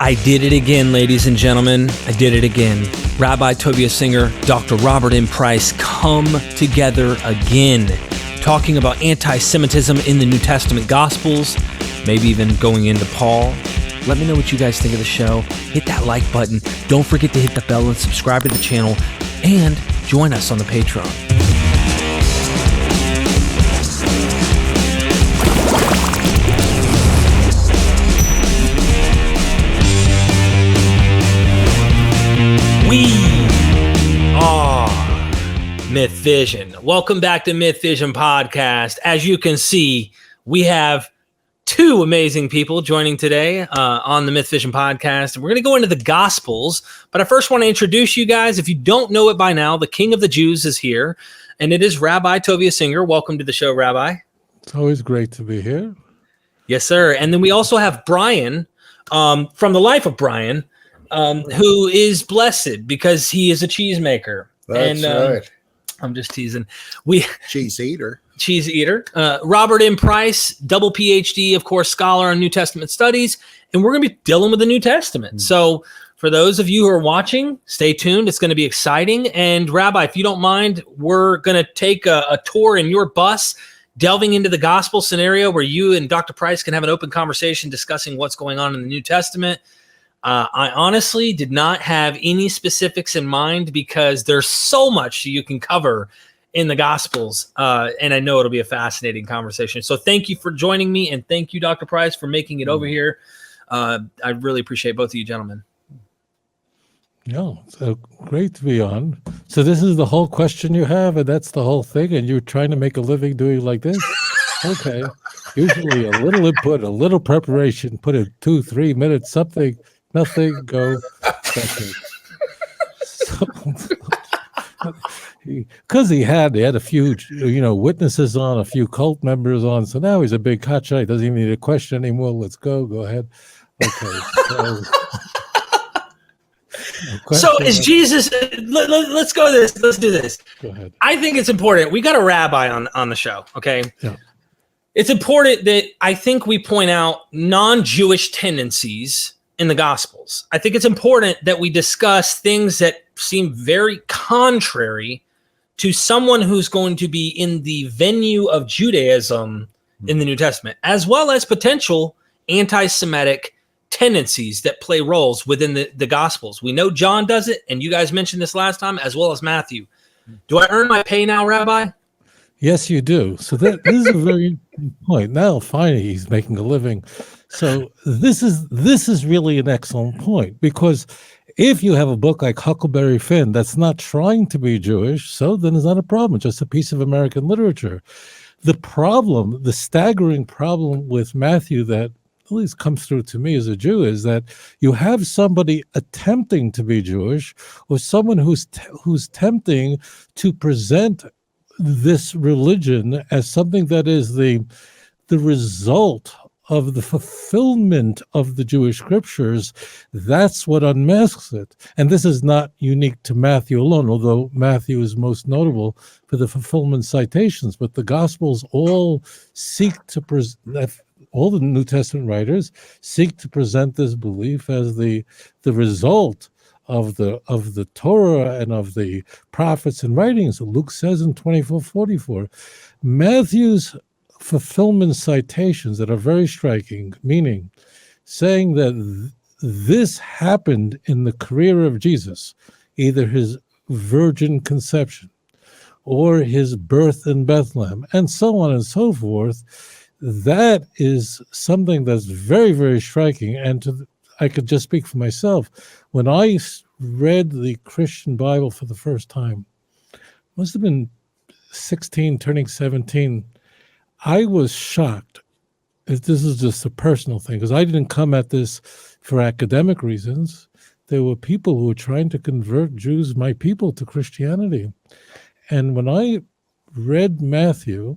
I did it again, ladies and gentlemen. I did it again. Rabbi Tovia Singer, Dr. Robert M. Price come together again, talking about anti-Semitism in the New Testament Gospels, maybe even going into Paul. Let me know what you guys think of the show. Hit that like button. Don't forget to hit the bell and subscribe to the channel, and join us on the Patreon. We are MythVision. Welcome back to MythVision Podcast. As you can see, we have two amazing people joining today on the MythVision Podcast. We're going to go into the Gospels, but I first want to introduce you guys. If you don't know it by now, the King of the Jews is here, and it is Rabbi Tovia Singer. Welcome to the show, Rabbi. It's always great to be here. Yes, sir. And then we also have Brian from the life of Brian, who is blessed because he is a cheesemaker. That's right. I'm just teasing. Cheese eater. Robert M. Price, double PhD, of course, scholar on New Testament studies, and we're going to be dealing with the New Testament. So for those of you who are watching, stay tuned. It's going to be exciting. And Rabbi, if you don't mind, we're going to take a tour in your bus, delving into the gospel scenario where you and Dr. Price can have an open conversation discussing what's going on in the New Testament. I honestly did not have any specifics in mind because there's so much you can cover in the Gospels, and I know it'll be a fascinating conversation. So thank you for joining me, and thank you, Dr. Price, for making it over here. I really appreciate both of you gentlemen. Yeah, so great to be on. So this is the whole question you have, and that's the whole thing, and you're trying to make a living doing like this? Okay. Usually a little input, a little preparation, put in 2-3 minutes, something. Nothing, go. Because he had a few, witnesses on, a few cult members on. So now he's a big hotshot. He doesn't even need a question anymore. Let's go. Go ahead. Okay. So is Jesus? Let's go this. Let's do this. Go ahead. I think it's important. We got a rabbi on the show. Okay. Yeah. It's important that I think we point out non-Jewish tendencies in the Gospels. I think it's important that we discuss things that seem very contrary to someone who's going to be in the venue of Judaism in the New Testament, as well as potential anti-Semitic tendencies that play roles within the Gospels. We know John does it, and you guys mentioned this last time, as well as Matthew. Do I earn my pay now, Rabbi? Yes, you do. So this is a very important point. Now, finally, he's making a living. So this is really an excellent point, because if you have a book like Huckleberry Finn that's not trying to be Jewish, so then it's not a problem. It's just a piece of American literature. The problem, the staggering problem with Matthew that at least comes through to me as a Jew is that you have somebody attempting to be Jewish, or someone who's tempting to present this religion as something that is the result of the fulfillment of the Jewish scriptures. That's what unmasks it. And this is not unique to Matthew alone, although Matthew is most notable for the fulfillment citations. But the Gospels all seek to all the New Testament writers seek to present this belief as the result of the Torah and of the prophets and writings. Luke says in 24:44, Matthew's fulfillment citations that are very striking, meaning saying that this happened in the career of Jesus, either his virgin conception or his birth in Bethlehem, and so on and so forth. That is something that's very, very striking. And I could just speak for myself. When I read the Christian Bible for the first time, must have been 16, turning 17, I was shocked. This is just a personal thing, because I didn't come at this for academic reasons. There were people who were trying to convert Jews, my people, to Christianity. And when I read Matthew,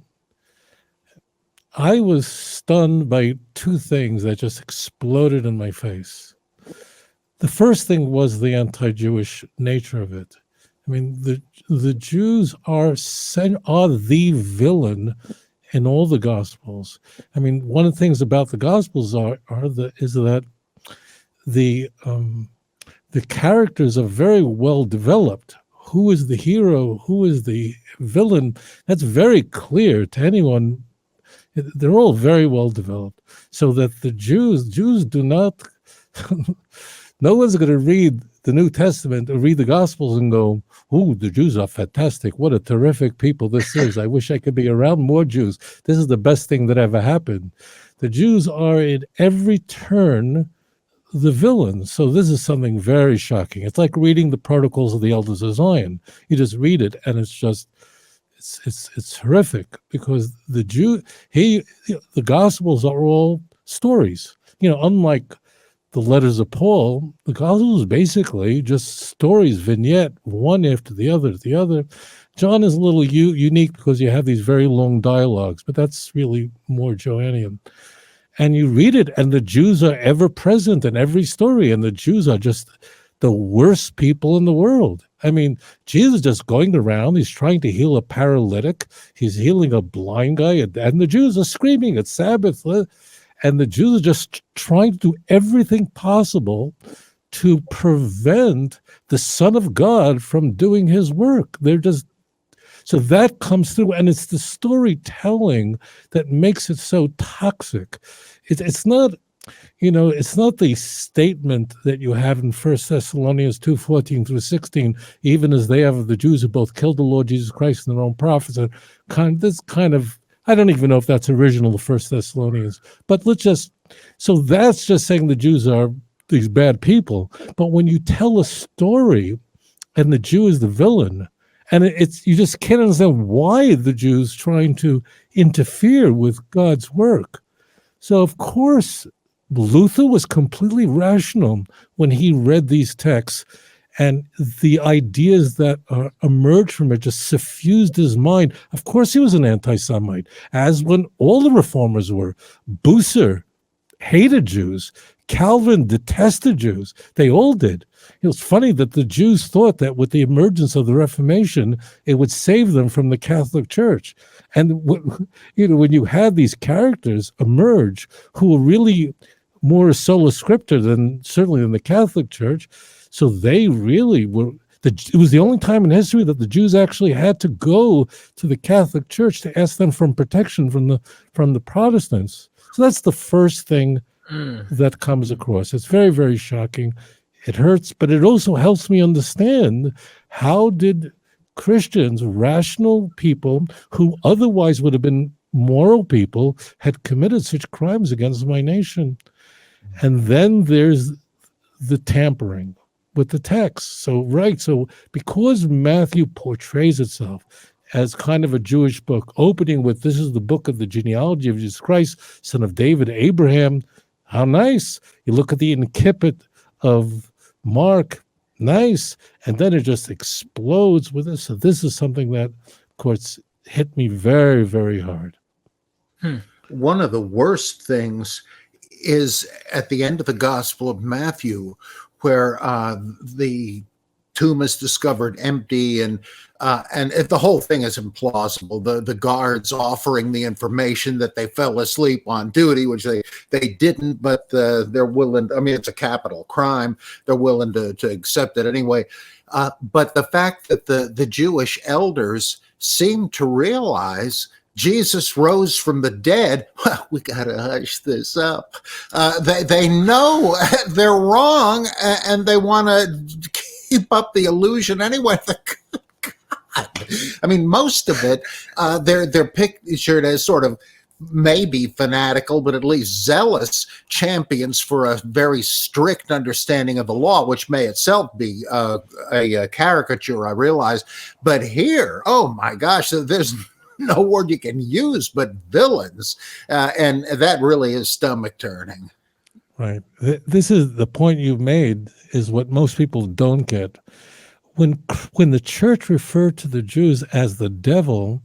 I was stunned by two things that just exploded in my face. The first thing was the anti-Jewish nature of it. I mean, the Jews are the villain in all the Gospels. I mean, one of the things about the Gospels is that the characters are very well developed. Who is the hero? Who is the villain? That's very clear to anyone. They're all very well developed. So that the Jews do not, no one's going to read the New Testament or read the Gospels and go, "Ooh, the Jews are fantastic. What a terrific people this is. I wish I could be around more Jews. This is the best thing that ever happened." The Jews are in every turn the villains. So this is something very shocking. It's like reading the Protocols of the Elders of Zion. You just read it, and it's just, it's horrific, because the Gospels are all stories. Unlike the letters of Paul, the Gospel is basically just stories, vignette, one after the other. John is a little unique because you have these very long dialogues, but that's really more Johannian. And you read it, and the Jews are ever present in every story, and the Jews are just the worst people in the world. I mean, Jesus is just going around, he's trying to heal a paralytic, he's healing a blind guy, and the Jews are screaming at Sabbath. And the Jews are just trying to do everything possible to prevent the Son of God from doing his work. So that comes through, and it's the storytelling that makes it so toxic. It's not, it's not the statement that you have in 1 Thessalonians 2:14 through 16, even as they have the Jews who both killed the Lord Jesus Christ and their own prophets. And I don't even know if that's original to 1 Thessalonians, but so that's just saying the Jews are these bad people. But when you tell a story and the Jew is the villain, and you just can't understand why the Jews trying to interfere with God's work. So of course, Luther was completely rational when he read these texts, and the ideas that emerged from it just suffused his mind. Of course, he was an anti-Semite, as when all the reformers were. Bucer hated Jews. Calvin detested Jews. They all did. It was funny that the Jews thought that with the emergence of the Reformation, it would save them from the Catholic Church. And when you had these characters emerge who were really more sola scriptura certainly than the Catholic Church, so they really were. It was the only time in history that the Jews actually had to go to the Catholic Church to ask them for protection from the Protestants. So that's the first thing that comes across. It's very, very shocking. It hurts, but it also helps me understand how did Christians, rational people who otherwise would have been moral people, had committed such crimes against my nation. And then there's the tampering with the text. So because Matthew portrays itself as kind of a Jewish book, opening with, this is the book of the genealogy of Jesus Christ, son of David, Abraham, how nice. You look at the incipit of Mark, nice. And then it just explodes with this. So this is something that, of course, hit me very, very hard. One of the worst things is at the end of the Gospel of Matthew, where the tomb is discovered empty, and the whole thing is implausible. The guards offering the information that they fell asleep on duty, which they didn't, but they're willing. I mean, it's a capital crime. They're willing to accept it anyway. But the fact that the Jewish elders seem to realize Jesus rose from the dead, well, we got to hush this up. They know they're wrong, and they want to keep up the illusion anyway. God. I mean, most of it, they're pictured as sort of maybe fanatical, but at least zealous champions for a very strict understanding of the law, which may itself be a caricature, I realize. But here, oh my gosh, there's no word you can use but villains, and that really is stomach turning. Right. This is the point you've made, is what most people don't get. When the church referred to the Jews as the devil,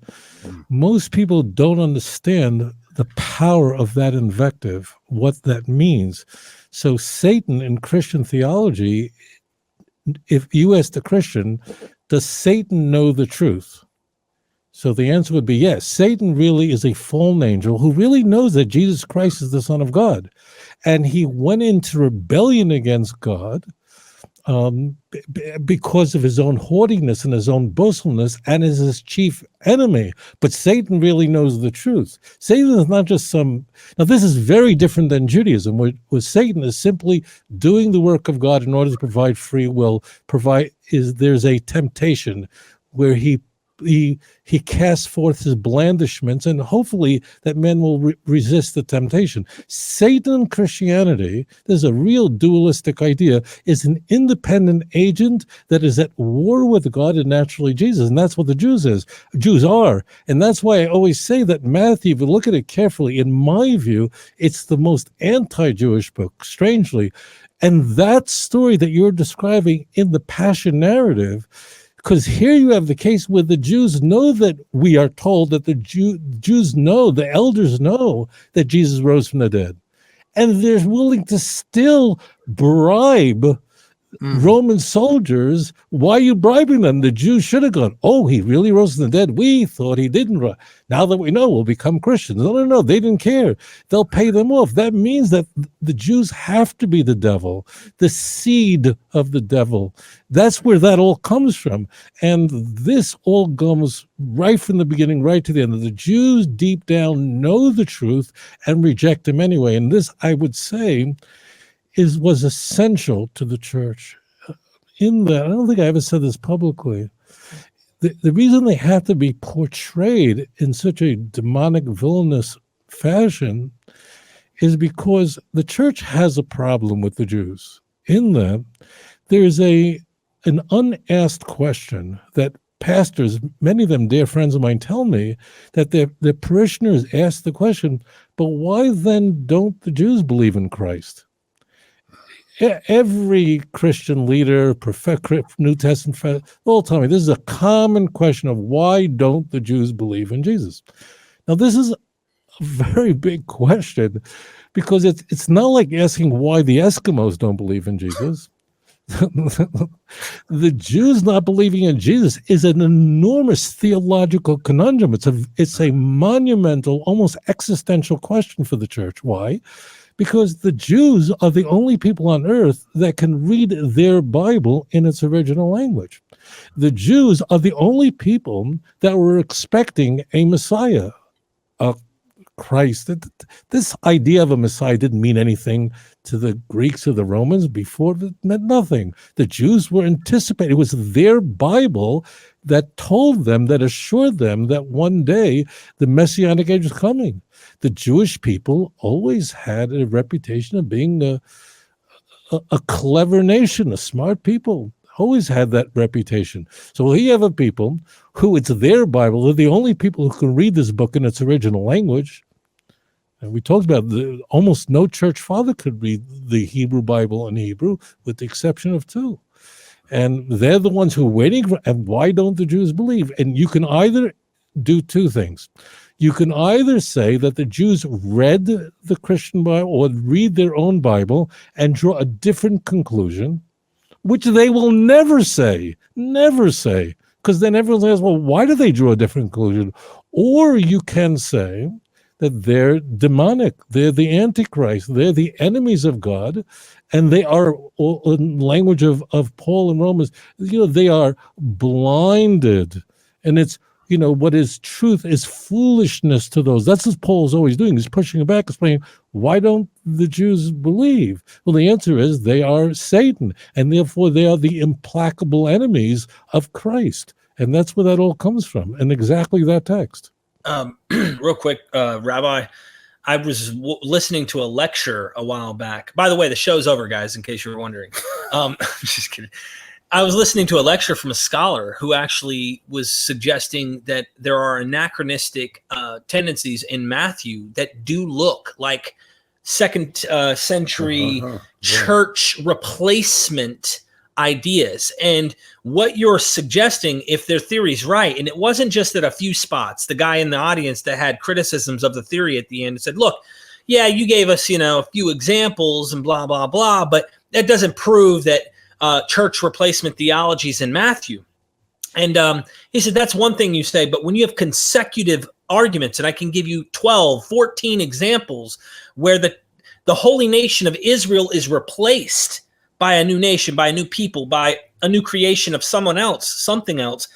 most people don't understand the power of that invective, what that means. So Satan in Christian theology, if you ask the Christian, does Satan know the truth? So the answer would be yes. Satan really is a fallen angel who really knows that Jesus Christ is the Son of God. And he went into rebellion against God because of his own haughtiness and his own boastfulness, and is his chief enemy. But Satan really knows the truth. Satan is not just some... Now, this is very different than Judaism, where Satan is simply doing the work of God in order to provide free will. There's a temptation where he casts forth his blandishments, and hopefully that men will resist the temptation. Satan in Christianity, there's a real dualistic idea, is an independent agent that is at war with God and naturally Jesus, and that's what the Jews are. And that's why I always say that Matthew, if you look at it carefully, in my view, it's the most anti-Jewish book, strangely. And that story that you're describing in the Passion narrative, because here you have the case where the Jews know that we are told that the Jews know, the elders know that Jesus rose from the dead. And they're willing to still bribe Roman soldiers. Why are you bribing them? The Jews should have gone, oh, he really rose from the dead. We thought he didn't rise. Now that we know, we'll become Christians. No, they didn't care. They'll pay them off. That means that the Jews have to be the devil, the seed of the devil. That's where that all comes from. And this all comes right from the beginning, right to the end. The Jews deep down know the truth and reject him anyway. And this, I would say, was essential to the church. In that, I don't think I ever said this publicly. The reason they have to be portrayed in such a demonic, villainous fashion is because the church has a problem with the Jews. In that, there's an unasked question that pastors, many of them dear friends of mine, tell me that their parishioners ask the question, but why then don't the Jews believe in Christ? Every Christian leader, New Testament, all tell me this is a common question of why don't the Jews believe in Jesus? Now, this is a very big question because it's not like asking why the Eskimos don't believe in Jesus. The Jews not believing in Jesus is an enormous theological conundrum. It's a monumental, almost existential question for the church. Why? Because the Jews are the only people on earth that can read their Bible in its original language. The Jews are the only people that were expecting a Messiah, a Christ. This idea of a Messiah didn't mean anything to the Greeks or the Romans before. It meant nothing. The Jews were anticipating. It was their Bible that told them, that assured them that one day the Messianic age was coming. The Jewish people always had a reputation of being a clever nation, a smart people. Always had that reputation. So here you have a people who it's their Bible. They're the only people who can read this book in its original language. And we talked about almost no church father could read the Hebrew Bible in Hebrew, with the exception of two. And they're the ones who are waiting for, and why don't the Jews believe? And you can either do two things. You can either say that the Jews read the Christian Bible or read their own Bible and draw a different conclusion, which they will never say, because then everyone says, well, why do they draw a different conclusion? Or you can say that they're demonic, they're the Antichrist, they're the enemies of God, and they are, in language of Paul and Romans, they are blinded. And it's, what is truth is foolishness to those. That's what Paul's always doing. He's pushing it back, explaining, why don't the Jews believe? Well, the answer is they are Satan, and therefore they are the implacable enemies of Christ. And that's where that all comes from, and exactly that text. Real quick, Rabbi, I was listening to a lecture a while back. By the way, the show's over, guys, in case you were wondering. Just kidding. I was listening to a lecture from a scholar who actually was suggesting that there are anachronistic tendencies in Matthew that do look like second century church replacement ideas. And what you're suggesting, if their theory's right, and it wasn't just at a few spots, the guy in the audience that had criticisms of the theory at the end said, look, yeah, you gave us, a few examples and blah, blah, blah, but that doesn't prove that church replacement theologies in Matthew. And he said, that's one thing you say, but when you have consecutive arguments, and I can give you 12, 14 examples where the holy nation of Israel is replaced by a new nation, by a new people, by a new creation of someone else, something else,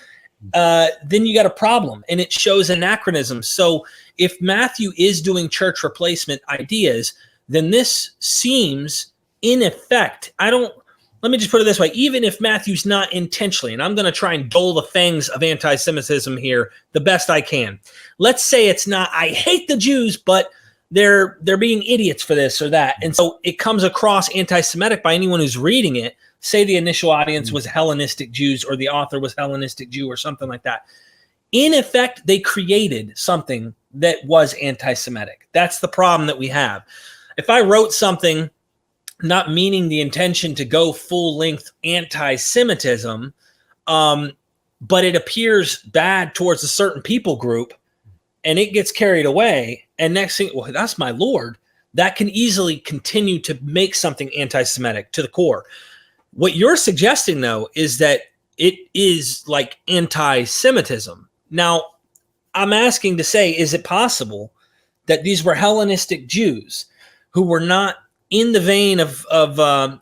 then you got a problem, and it shows anachronism. So if Matthew is doing church replacement ideas, then this seems in effect, let me just put it this way, even if Matthew's not intentionally, and I'm going to try and dull the fangs of anti-Semitism here the best I can. Let's say it's not, I hate the Jews, but they're being idiots for this or that. And so it comes across anti-Semitic by anyone who's reading it. Say the initial audience was Hellenistic Jews, or the author was Hellenistic Jew, or something like that. In effect, they created something that was anti-Semitic. That's the problem that we have. If I wrote something not meaning the intention to go full-length anti-Semitism, but it appears bad towards a certain people group, and it gets carried away, and next thing, well, that's my Lord, that can easily continue to make something anti-Semitic to the core. What you're suggesting, though, is that it is like anti-Semitism. Now, I'm asking to say, is it possible that these were Hellenistic Jews who were not in the vein of I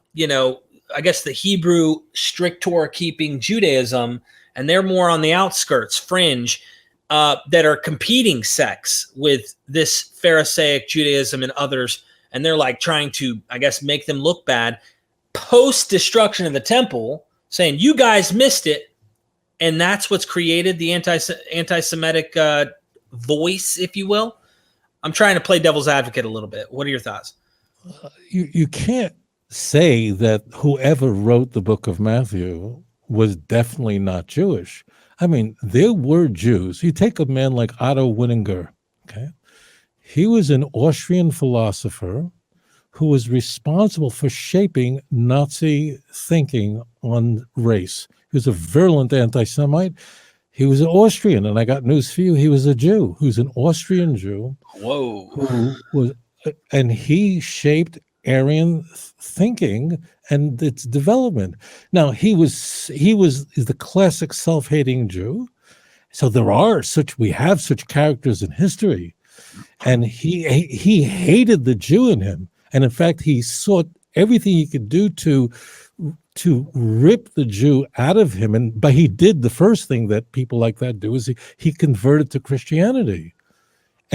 guess the Hebrew strict Torah keeping Judaism, and they're more on the outskirts, fringe, that are competing sects with this Pharisaic Judaism and others, and they're like trying to, I guess, make them look bad post destruction of the temple, saying you guys missed it, and that's what's created the anti-Semitic voice, if you will. I'm trying to play devil's advocate a little bit. What are your thoughts? You can't say that whoever wrote the book of Matthew was definitely not Jewish. I mean, there were Jews. You take a man like Otto Winninger, okay? He was an Austrian philosopher who was responsible for shaping Nazi thinking on race. He was a virulent anti-Semite. He was an Austrian, and I got news for you. He was a Jew. He was an Austrian Jew. Whoa. And he shaped Aryan thinking and its development. Now, he was the classic self-hating Jew. So we have such characters in history. And he hated the Jew in him. And in fact, he sought everything he could do to rip the Jew out of him. But he did the first thing that people like that do, is he converted to Christianity.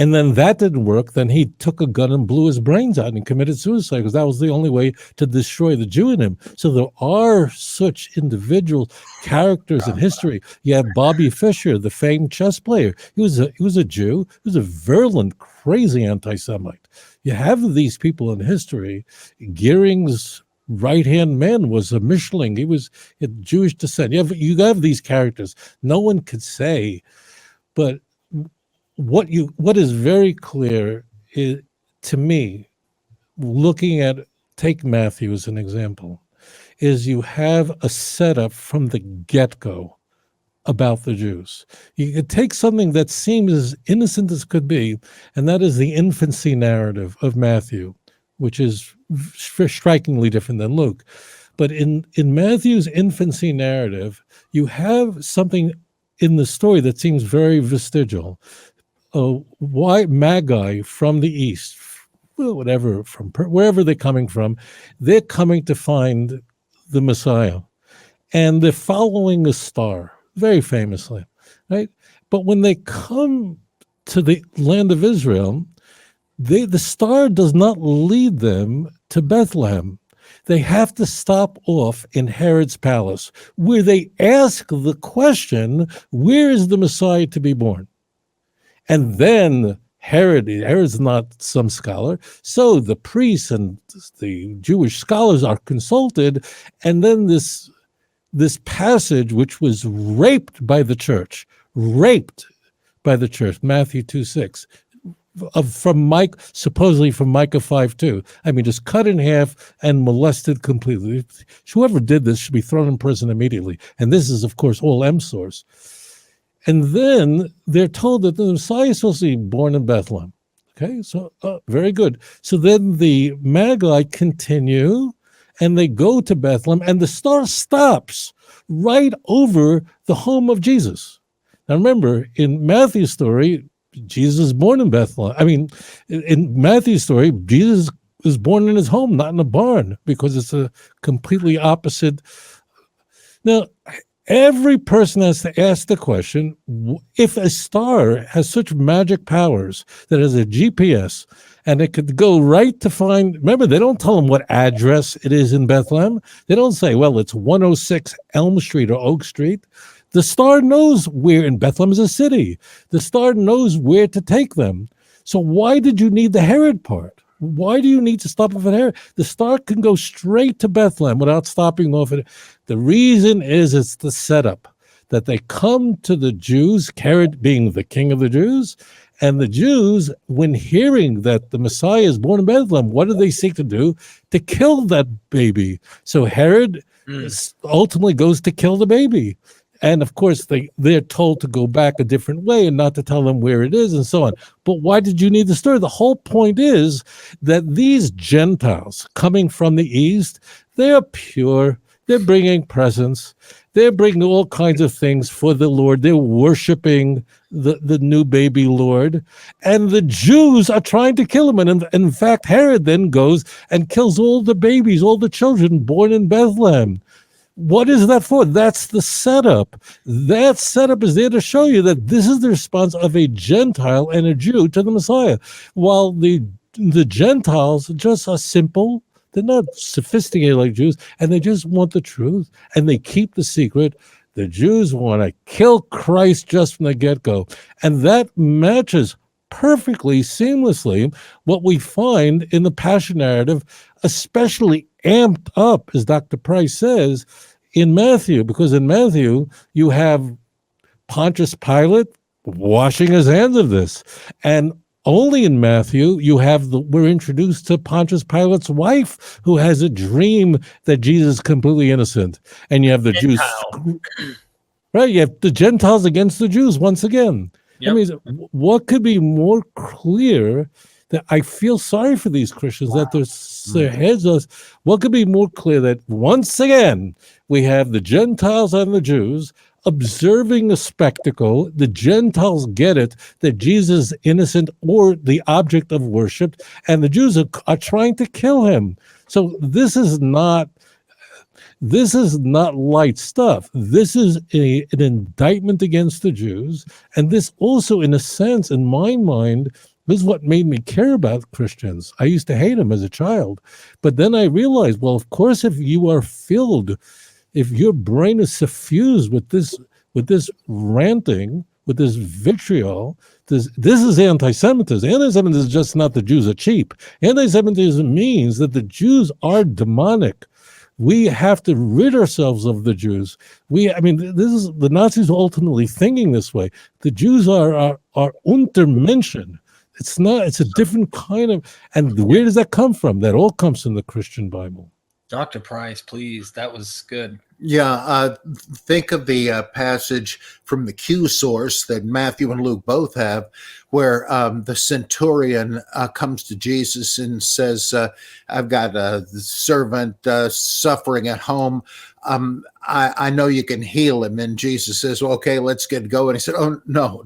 And then that didn't work. Then he took a gun and blew his brains out and committed suicide, because that was the only way to destroy the Jew in him. So there are such individual characters in history. You have Bobby Fischer, the famed chess player. He was a Jew. He was a virulent, crazy anti-Semite. You have these people in history. Gering's right-hand man was a Mischling. He was of Jewish descent. You have these characters. No one could say, but what is very clear is, to me, take Matthew as an example, is you have a setup from the get-go about the Jews. You could take something that seems as innocent as could be, and that is the infancy narrative of Matthew, which is strikingly different than Luke. But in Matthew's infancy narrative, you have something in the story that seems very vestigial. White Magi from the east, whatever, from wherever they're coming from, they're coming to find the Messiah, and they're following a star, very famously, right? But when they come to the land of Israel, the star does not lead them to Bethlehem. They have to stop off in Herod's palace, where they ask the question, where is the Messiah to be born? And then Herod's not some scholar, so the priests and the Jewish scholars are consulted, and then this passage, which was raped by the church, Matthew 2:6, supposedly from Micah 5:2. I mean, just cut in half and molested completely. Whoever did this should be thrown in prison immediately. And this is, of course, all M source. And then they're told that the Messiah is supposed to be born in Bethlehem. Okay, so very good. So then the Magi continue, and they go to Bethlehem, and the star stops right over the home of Jesus. Now remember, in Matthew's story, Jesus is born in Bethlehem. I mean, in Matthew's story, Jesus is born in his home, not in a barn, because it's a completely opposite. Now, every person has to ask the question, if a star has such magic powers that has a GPS and it could go right to find, remember, they don't tell them what address it is in Bethlehem. They don't say, well, it's 106 Elm Street or Oak Street. The star knows where, in Bethlehem is a city. The star knows where to take them. So why did you need the Herod part? Why do you need to stop off at Herod? The star can go straight to Bethlehem without stopping off at. The reason is it's the setup that they come to the Jews, Herod being the king of the Jews, and the Jews, when hearing that the Messiah is born in Bethlehem, what do they seek to do? To kill that baby. So Herod ultimately goes to kill the baby. And of course, they're told to go back a different way and not to tell them where it is and so on. But why did you need the story? The whole point is that these Gentiles coming from the East, they're pure. They're bringing presents. They're bringing all kinds of things for the Lord. They're worshiping the new baby Lord. And the Jews are trying to kill him. And in fact, Herod then goes and kills all the babies, all the children born in Bethlehem. What is that for? That's the setup. That setup is there to show you that this is the response of a Gentile and a Jew to the Messiah. While the Gentiles just are simple, they're not sophisticated like Jews, and they just want the truth, and they keep the secret. The Jews want to kill Christ just from the get-go. And that matches perfectly, seamlessly, what we find in the Passion narrative, especially amped up, as Dr. Price says, in Matthew, because in Matthew, you have Pontius Pilate washing his hands of this. And only in Matthew, we're introduced to Pontius Pilate's wife, who has a dream that Jesus is completely innocent. And you have the Jews, right? You have the Gentiles against the Jews once again. Yep. I mean, what could be more clear? That I feel sorry for these Christians, that their heads are. What could be more clear that once again we have the Gentiles and the Jews observing a spectacle. The Gentiles get it that Jesus is innocent or the object of worship, and the Jews are trying to kill him. So this is not light stuff. This is an indictment against the Jews, and this also, in a sense, in my mind, this is what made me care about Christians. I used to hate them as a child. But then I realized, well, of course, if you are filled, if your brain is suffused with this ranting, with this vitriol, this is anti-Semitism. Anti-Semitism is just not the Jews are cheap. Anti-Semitism means that the Jews are demonic. We have to rid ourselves of the Jews. This is the Nazis were ultimately thinking this way. The Jews are Untermenschen. It's a different kind of, and where does that come from? That all comes from the Christian Bible. Dr. Price, please. That was good. Yeah, think of the passage from the Q source that Matthew and Luke both have, where the centurion comes to Jesus and says, I've got a servant suffering at home. I know you can heal him. And Jesus says, well, okay, let's get going. He said, oh, no,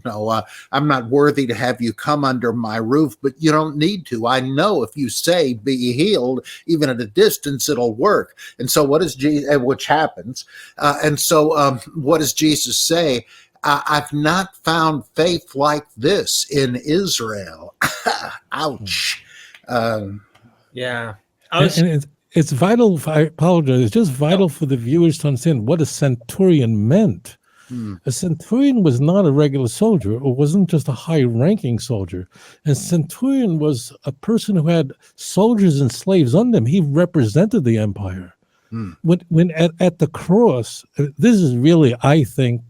I'm not worthy to have you come under my roof, but you don't need to. I know if you say, be healed, even at a distance, it'll work. And so what does Jesus, which happens. What does Jesus say? I've not found faith like this in Israel. Ouch. Yeah. It's vital. I apologize. It's just vital for the viewers to understand what a centurion meant. A centurion was not a regular soldier, or wasn't just a high-ranking soldier. A centurion was a person who had soldiers and slaves under him. He represented the empire. When at the cross, this is really, I think,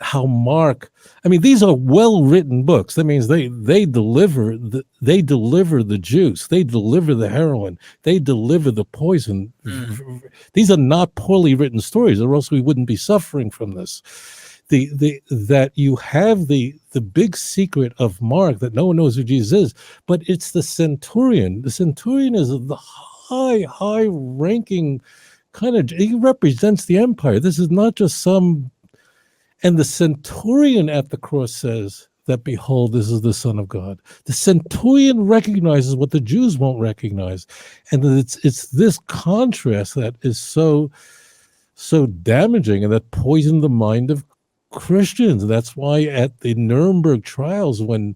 how Mark. I mean, these are well-written books. That means they deliver the juice, they deliver the heroin, they deliver the poison. These are not poorly written stories, or else we wouldn't be suffering from this. That you have the big secret of Mark that no one knows who Jesus is, but it's the centurion. The centurion is the high ranking kind of, he represents the empire. This is not just some, and the centurion at the cross says that, behold, this is the Son of God. The centurion recognizes what the Jews won't recognize. And it's this contrast that is so damaging and that poisoned the mind of Christians. That's why at the Nuremberg trials, when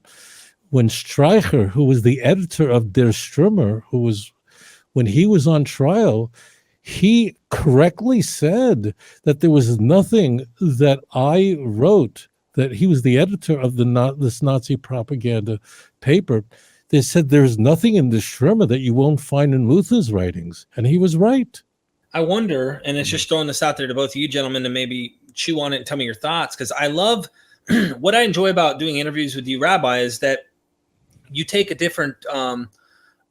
Streicher, who was the editor of Der Stürmer, when he was on trial, he correctly said that there was nothing that I wrote, that he was the editor of this Nazi propaganda paper. They said there's nothing in the Stürmer that you won't find in Luther's writings. And he was right. I wonder, and it's just throwing this out there to both of you gentlemen to maybe chew on it and tell me your thoughts, because I love what I enjoy about doing interviews with you, Rabbi, is that you take a different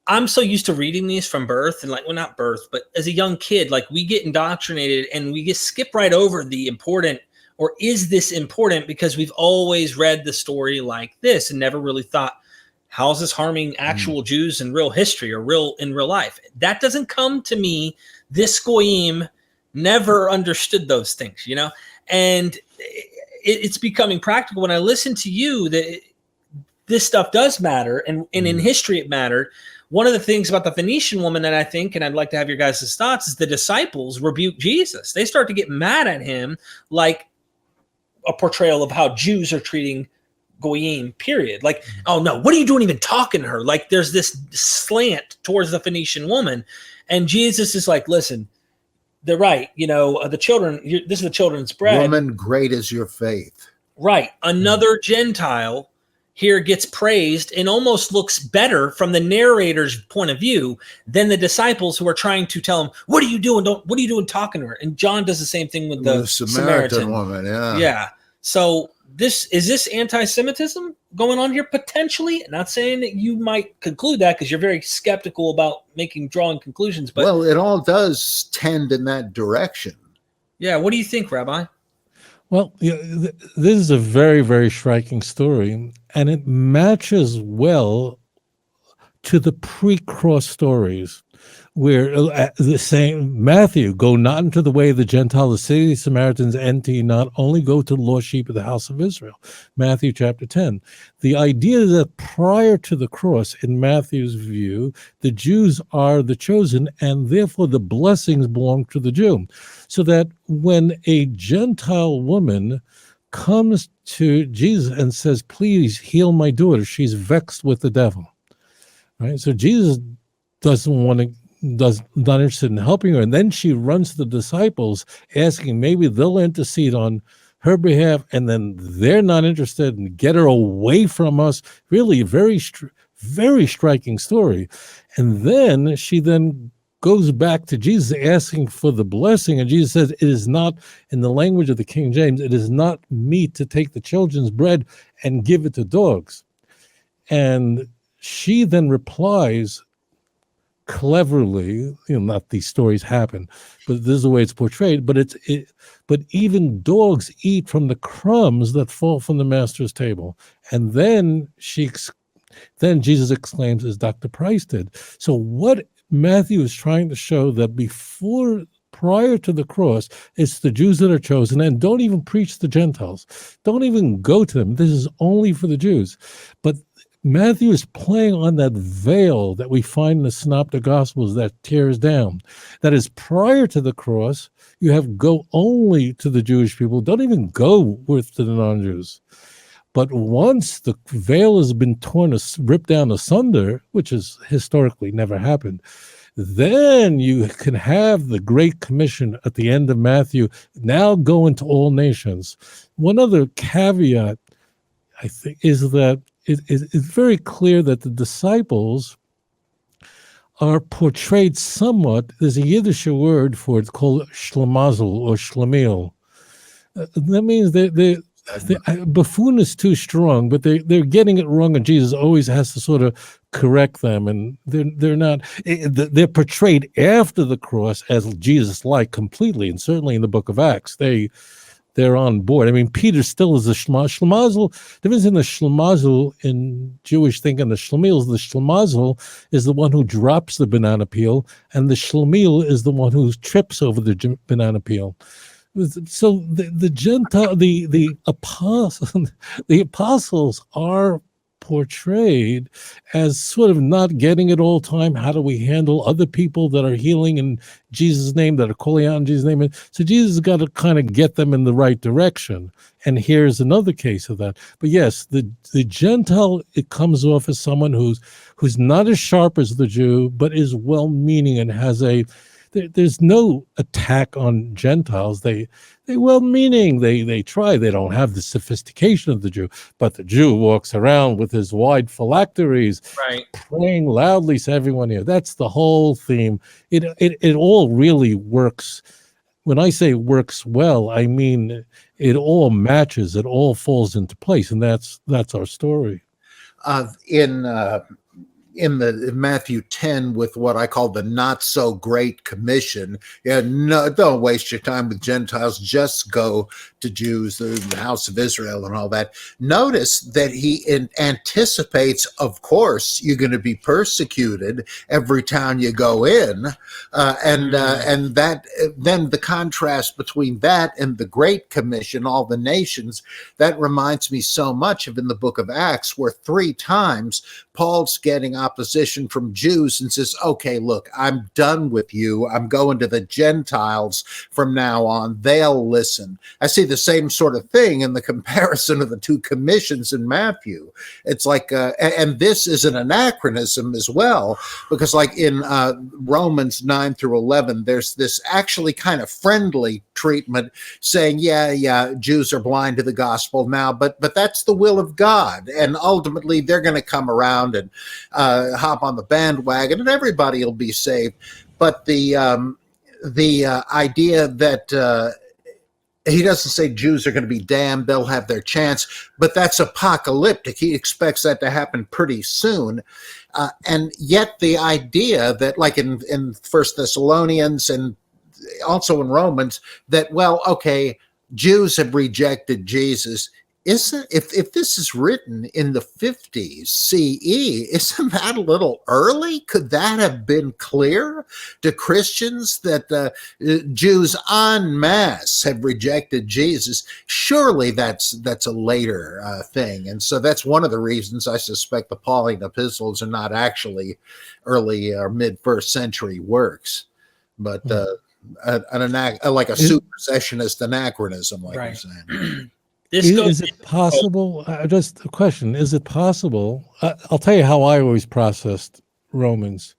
I'm so used to reading these from birth, and not birth, but as a young kid, we get indoctrinated and we just skip right over the important, or is this important, because we've always read the story like this and never really thought, how is this harming actual Jews in real history or in real life? That doesn't come to me. This goyim never understood those things, and it's becoming practical when I listen to you that this stuff does matter, and in history it mattered. One of the things about the Phoenician woman that I think, and I'd like to have your guys' thoughts, is the disciples rebuke Jesus. They start to get mad at him, like a portrayal of how Jews are treating goyim, period. Oh no, what are you doing even talking to her? There's this slant towards the Phoenician woman, and Jesus is like, listen, they're right. The children, this is the children's bread. Woman, great is your faith. Right. Another Gentile here gets praised and almost looks better from the narrator's point of view than the disciples who are trying to tell him, what are you doing? What are you doing talking to her? And John does the same thing with the Samaritan woman. Yeah. Yeah. So is this anti-Semitism going on here potentially? Not saying that you might conclude that, because you're very skeptical about drawing conclusions. But well, it all does tend in that direction. Yeah. What do you think, Rabbi? Well, this is a very, very striking story, and it matches well to the pre-cross stories, where the same Matthew, go not into the way of the Gentile, the city of the Samaritans, and to not only go to the lost sheep of the house of Israel. Matthew chapter 10. The idea that prior to the cross, in Matthew's view, the Jews are the chosen, and therefore the blessings belong to the Jew. So that when a Gentile woman comes to Jesus and says, please heal my daughter, she's vexed with the devil. Right? So Jesus not interested in helping her. And then she runs to the disciples asking maybe they'll intercede on her behalf, and then they're not interested and get her away from us. Really a very, very striking story. And then she goes back to Jesus asking for the blessing, and Jesus says, it is not, in the language of the King James, it is not meet to take the children's bread and give it to dogs. And she then replies cleverly, not these stories happen, but this is the way it's portrayed, but even dogs eat from the crumbs that fall from the master's table. And then Jesus exclaims, as Dr. Price did. So what Matthew is trying to show, that prior to the cross, it's the Jews that are chosen, and don't even preach the Gentiles. Don't even go to them. This is only for the Jews. But Matthew is playing on that veil that we find in the Synoptic Gospels that tears down. That is, prior to the cross, you have go only to the Jewish people. Don't even go with the non-Jews. But once the veil has been ripped down asunder, which has historically never happened, then you can have the Great Commission at the end of Matthew, now go into all nations. One other caveat, I think, is that it's very clear that the disciples are portrayed somewhat. There's a Yiddish word for it called shlemazel or shlemiel. That means buffoon is too strong, but they're getting it wrong, and Jesus always has to sort of correct them, and they're portrayed after the cross as Jesus-like completely, and certainly in the book of Acts they they're on board. I mean, Peter still is a shlemazel. The difference in the shlemazel in Jewish thinking, the shlemazel is the one who drops the banana peel, and the shlemiel is the one who trips over the banana peel. So the Gentile, the apostles are portrayed as sort of not getting it all the time. How do we handle other people that are healing in Jesus' name, that are calling out in Jesus' name? So Jesus has got to kind of get them in the right direction. And here's another case of that. But yes, the Gentile, it comes off as someone who's not as sharp as the Jew, but is well-meaning and has there's no attack on Gentiles. They're well-meaning. They try. They don't have the sophistication of the Jew, but the Jew walks around with his wide phylacteries, Right, praying loudly so everyone here. That's the whole theme. It all really works. When I say works well, I mean it all matches. It all falls into place, and that's our story. In Matthew 10, with what I call the not so great commission, no, don't waste your time with Gentiles, just go to Jews, the house of Israel and all that. Notice that he anticipates, of course, you're going to be persecuted every town you go in, and that then the contrast between that and the Great Commission, all the nations, that reminds me so much of in the book of Acts, where 3 times Paul's getting opposition from Jews and says, okay, look, I'm done with you. I'm going to the Gentiles from now on. They'll listen. I see the same sort of thing in the comparison of the 2 commissions in Matthew. It's like, and this is an anachronism as well, because like in Romans 9 through 11, there's this actually kind of friendly treatment saying, yeah, Jews are blind to the gospel now, but that's the will of God. And ultimately they're going to come around and hop on the bandwagon, and everybody will be saved. But the idea that he doesn't say Jews are going to be damned, they'll have their chance, but that's apocalyptic. He expects that to happen pretty soon. And yet the idea that, like in First Thessalonians and also in Romans, that, well, okay, Jews have rejected Jesus. If this is written in the 50s CE, isn't that a little early? Could that have been clear to Christians that Jews en masse have rejected Jesus? Surely that's a later thing. And so that's one of the reasons I suspect the Pauline epistles are not actually early or mid 1st century works, but like a supersessionist anachronism, like you're saying. Is it possible? Just a question. Is it possible? I'll tell you how I always processed Romans.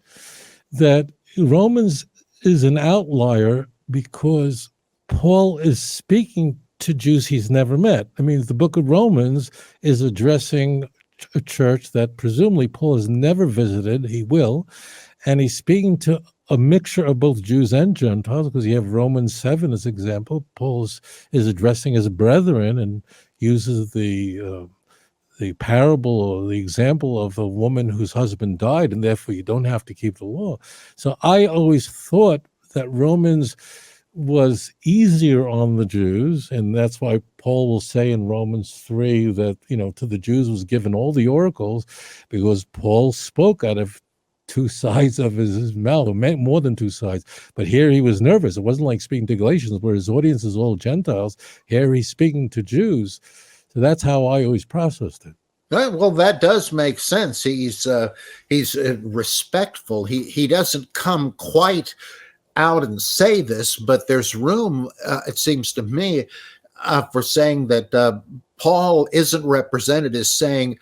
That Romans is an outlier because Paul is speaking to Jews he's never met. I mean, the book of Romans is addressing a church that presumably Paul has never visited. He will. And he's speaking to a mixture of both Jews and Gentiles, because you have Romans 7 as example. Paul is addressing his brethren and uses the parable or the example of a woman whose husband died, and therefore you don't have to keep the law. So I always thought that Romans was easier on the Jews, and that's why Paul will say in Romans 3 that, to the Jews was given all the oracles, because Paul spoke out of 2 sides of his mouth, or more than 2 sides. But here he was nervous. It wasn't like speaking to Galatians, where his audience is all Gentiles. Here he's speaking to Jews. So that's how I always processed it. Well, that does make sense. He's respectful. He doesn't come quite out and say this, but there's room, it seems to me, for saying that Paul isn't represented as saying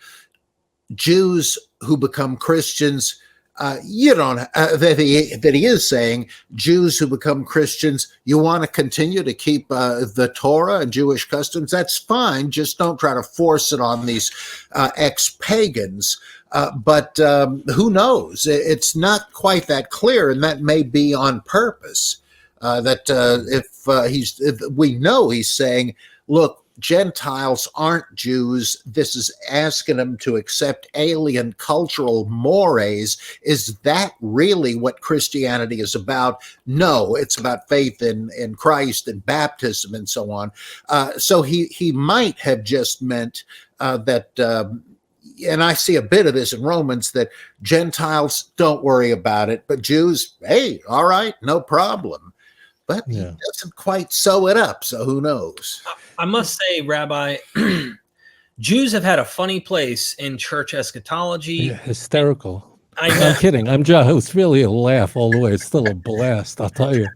Jews who become Christians. That he is saying Jews who become Christians, you want to continue to keep the Torah and Jewish customs, that's fine. Just don't try to force it on these ex-pagans. But who knows? It's not quite that clear, and that may be on purpose. We know he's saying, look, Gentiles aren't Jews. This is asking them to accept alien cultural mores. Is that really what Christianity is about? No, it's about faith in Christ and baptism and so on. So he might have just meant that, and I see a bit of this in Romans, that Gentiles, don't worry about it, but Jews, hey, all right, no problem. But he doesn't quite sew it up, so who knows? I must say, Rabbi, Jews have had a funny place in church eschatology. Yeah, hysterical. I'm kidding. I'm just. It's really a laugh all the way. It's still a blast. I'll tell you.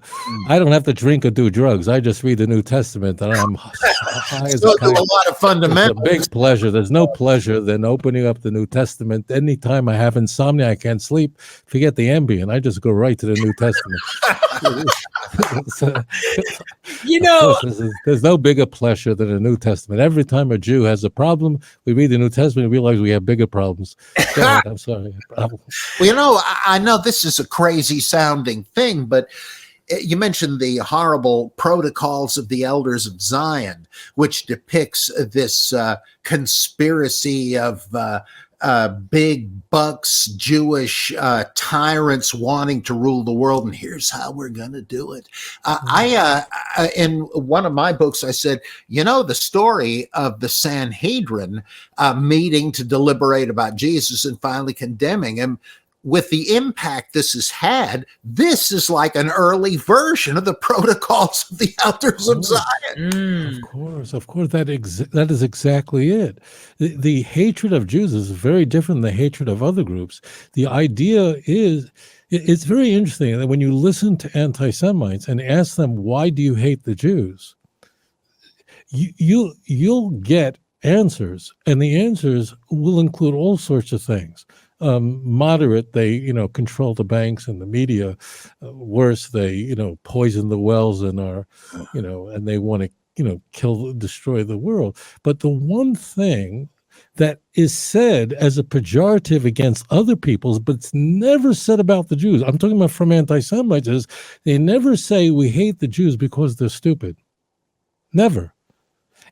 I don't have to drink or do drugs. I just read the New Testament, and I'm high as So a do a kite. lot of fundamentals. It's a big pleasure. There's no pleasure than opening up the New Testament. Anytime I have insomnia, I can't sleep. Forget the Ambien. I just go right to the New Testament. you know, there's no bigger pleasure than the New Testament. Every time a Jew has a problem, we read the New Testament and realize we have bigger problems. Go ahead, I'm sorry. Well, you know, I know this is a crazy sounding thing, but you mentioned the horrible protocols of the elders of Zion, which depicts this conspiracy of big bucks, Jewish tyrants wanting to rule the world, and here's how we're going to do it. In one of my books, I said, you know, the story of the Sanhedrin meeting to deliberate about Jesus and finally condemning him, with the impact this has had, this is like an early version of the protocols of the elders of Zion. Of course, that is exactly it. The hatred of Jews is very different than the hatred of other groups. The idea is, it's very interesting that when you listen to anti-Semites and ask them, why do you hate the Jews? You'll get answers, and the answers will include all sorts of things. Moderate, they control the banks and the media. Worse, they poison the wells and are and they want to destroy the world. But the one thing that is said as a pejorative against other peoples, but it's never said about the Jews, I'm talking about from anti-Semites, is they never say we hate the Jews because they're stupid. Never.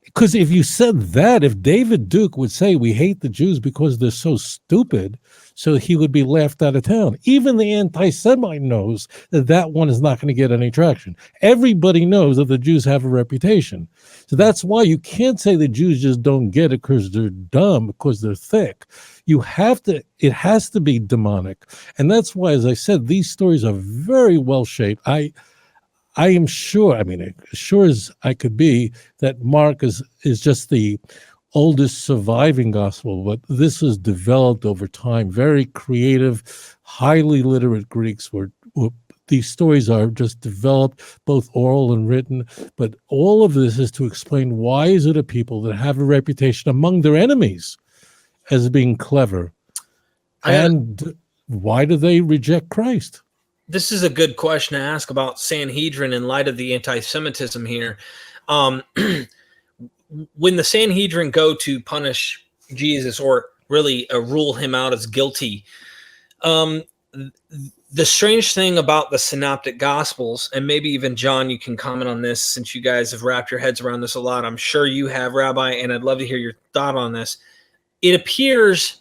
Because if you said that, if David Duke would say we hate the Jews because they're so stupid, so he would be laughed out of town. Even the anti-Semite knows that that one is not going to get any traction. Everybody knows that the Jews have a reputation. So that's why you can't say the Jews just don't get it because they're dumb, because they're thick. It has to be demonic. And that's why, as I said, these stories are very well shaped. I am sure, sure as I could be, that Mark is just the oldest surviving gospel, but this was developed over time. Very creative, highly literate Greeks these stories are just developed, both oral and written. But all of this is to explain, why is it a people that have a reputation among their enemies as being clever? And why do they reject Christ? This is a good question to ask about Sanhedrin in light of the anti-Semitism here. When the Sanhedrin go to punish Jesus, or really rule him out as guilty, the strange thing about the synoptic gospels, and maybe even John, you can comment on this since you guys have wrapped your heads around this a lot. I'm sure you have, Rabbi, and I'd love to hear your thought on this. It appears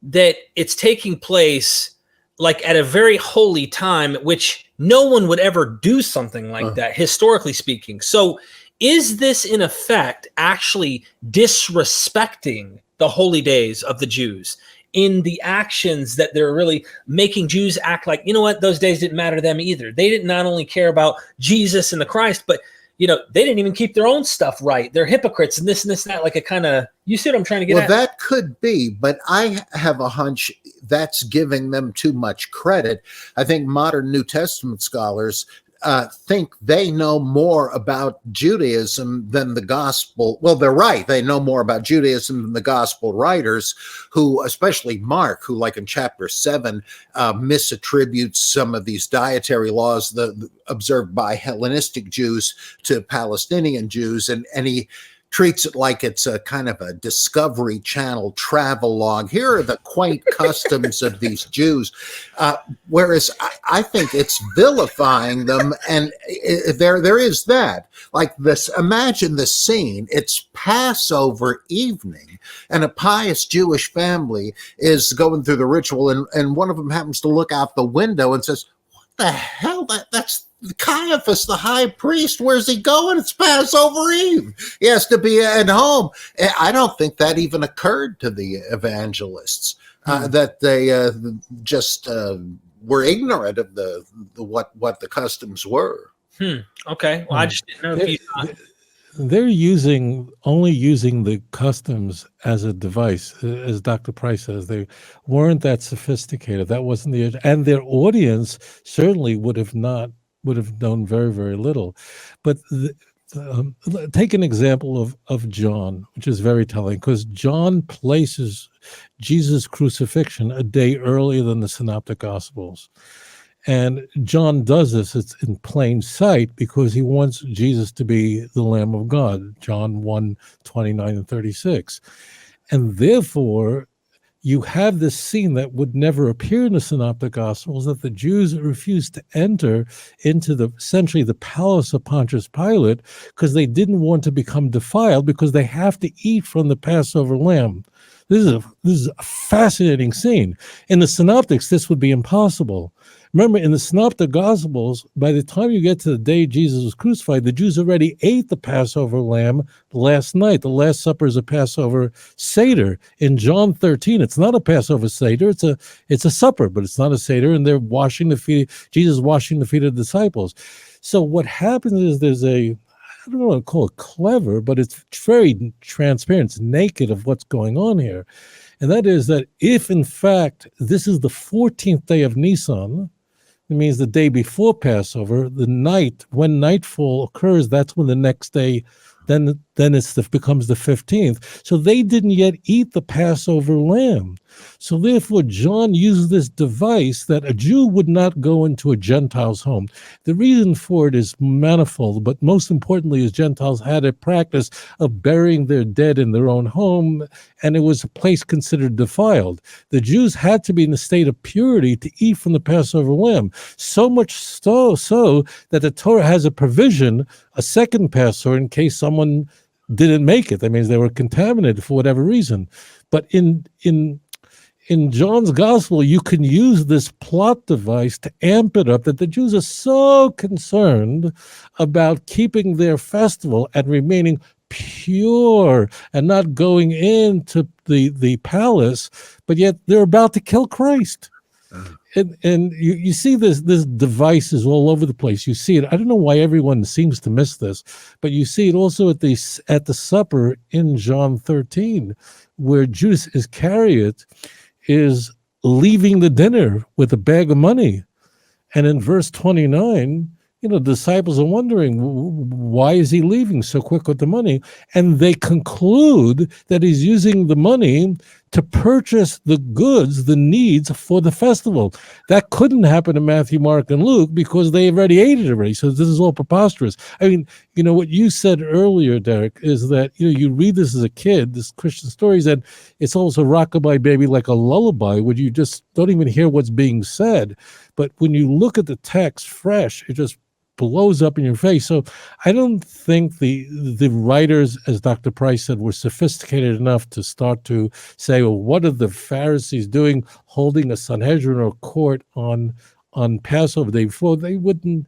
that it's taking place like at a very holy time, at which no one would ever do something like that, historically speaking. So is this in effect actually disrespecting the holy days of the Jews in the actions that they're really making Jews act like, you know what, those days didn't matter to them either. They didn't not only care about Jesus and the Christ, but they didn't even keep their own stuff right. They're hypocrites and this and that, like a kind of, you see what I'm trying to get at? Well, that could be, but I have a hunch that's giving them too much credit. I think modern New Testament scholars think they know more about Judaism than the gospel. Well, they're right. They know more about Judaism than the gospel writers, who, especially Mark, who like in chapter 7, misattributes some of these dietary laws observed by Hellenistic Jews to Palestinian Jews. And he treats it like it's a kind of a Discovery Channel travel log. Here are the quaint customs of these Jews, whereas I think it's vilifying them, and there is that. Like this, imagine the scene. It's Passover evening, and a pious Jewish family is going through the ritual, and one of them happens to look out the window and says, "What the hell? That's Caiaphas, the high priest. Where's he going? It's Passover Eve. He has to be at home." I don't think that even occurred to the evangelists, that they just were ignorant of what the customs were. Okay. Well, I just didn't know if you thought. They're only using the customs as a device, as Dr. Price says. They weren't that sophisticated. That wasn't and their audience certainly would have known very, very little. But take an example of John, which is very telling, because John places Jesus' crucifixion a day earlier than the Synoptic Gospels. And John does this, it's in plain sight, because he wants Jesus to be the Lamb of God, John 1:29 and 36. And therefore, you have this scene that would never appear in the Synoptic Gospels, that the Jews refused to enter into essentially the palace of Pontius Pilate, because they didn't want to become defiled, because they have to eat from the Passover lamb. This is a fascinating scene. In the Synoptics, this would be impossible. Remember, in the Synoptic Gospels, by the time you get to the day Jesus was crucified, the Jews already ate the Passover lamb last night. The Last Supper is a Passover Seder. In John 13, it's not a Passover Seder. It's a supper, but it's not a Seder, and they're Jesus washing the feet of the disciples. So what happens is there's I don't want to call it clever, but it's very transparent. It's naked of what's going on here. And that is that if, in fact, this is the 14th day of Nisan, it means the day before Passover, the night, when nightfall occurs, that's when the next day, then it becomes the 15th. So they didn't yet eat the Passover lamb. So therefore, John uses this device that a Jew would not go into a Gentile's home. The reason for it is manifold, but most importantly is Gentiles had a practice of burying their dead in their own home, and it was a place considered defiled. The Jews had to be in a state of purity to eat from the Passover lamb, so much so that the Torah has a provision, a second Passover, in case someone didn't make it. That means they were contaminated for whatever reason. But in John's gospel, you can use this plot device to amp it up, that the Jews are so concerned about keeping their festival and remaining pure and not going into the palace, but yet they're about to kill Christ. And you see this devices all over the place. You see it. I don't know why everyone seems to miss this, but you see it also at the supper in John 13, where Judas Iscariot is leaving the dinner with a bag of money. And in verse 29, the disciples are wondering, why is he leaving so quick with the money? And they conclude that he's using the money to purchase the goods, the needs for the festival. That couldn't happen in Matthew, Mark, and Luke, because they already ate it already. So this is all preposterous. I mean, what you said earlier, Derek, is that you read this as a kid, this Christian stories, and it's almost a rockabye baby, like a lullaby, where you just don't even hear what's being said. But when you look at the text fresh, it just blows up in your face. So I don't think the writers, as Dr. Price said, were sophisticated enough to start to say, well, what are the Pharisees doing holding a Sanhedrin or court on Passover day before? They wouldn't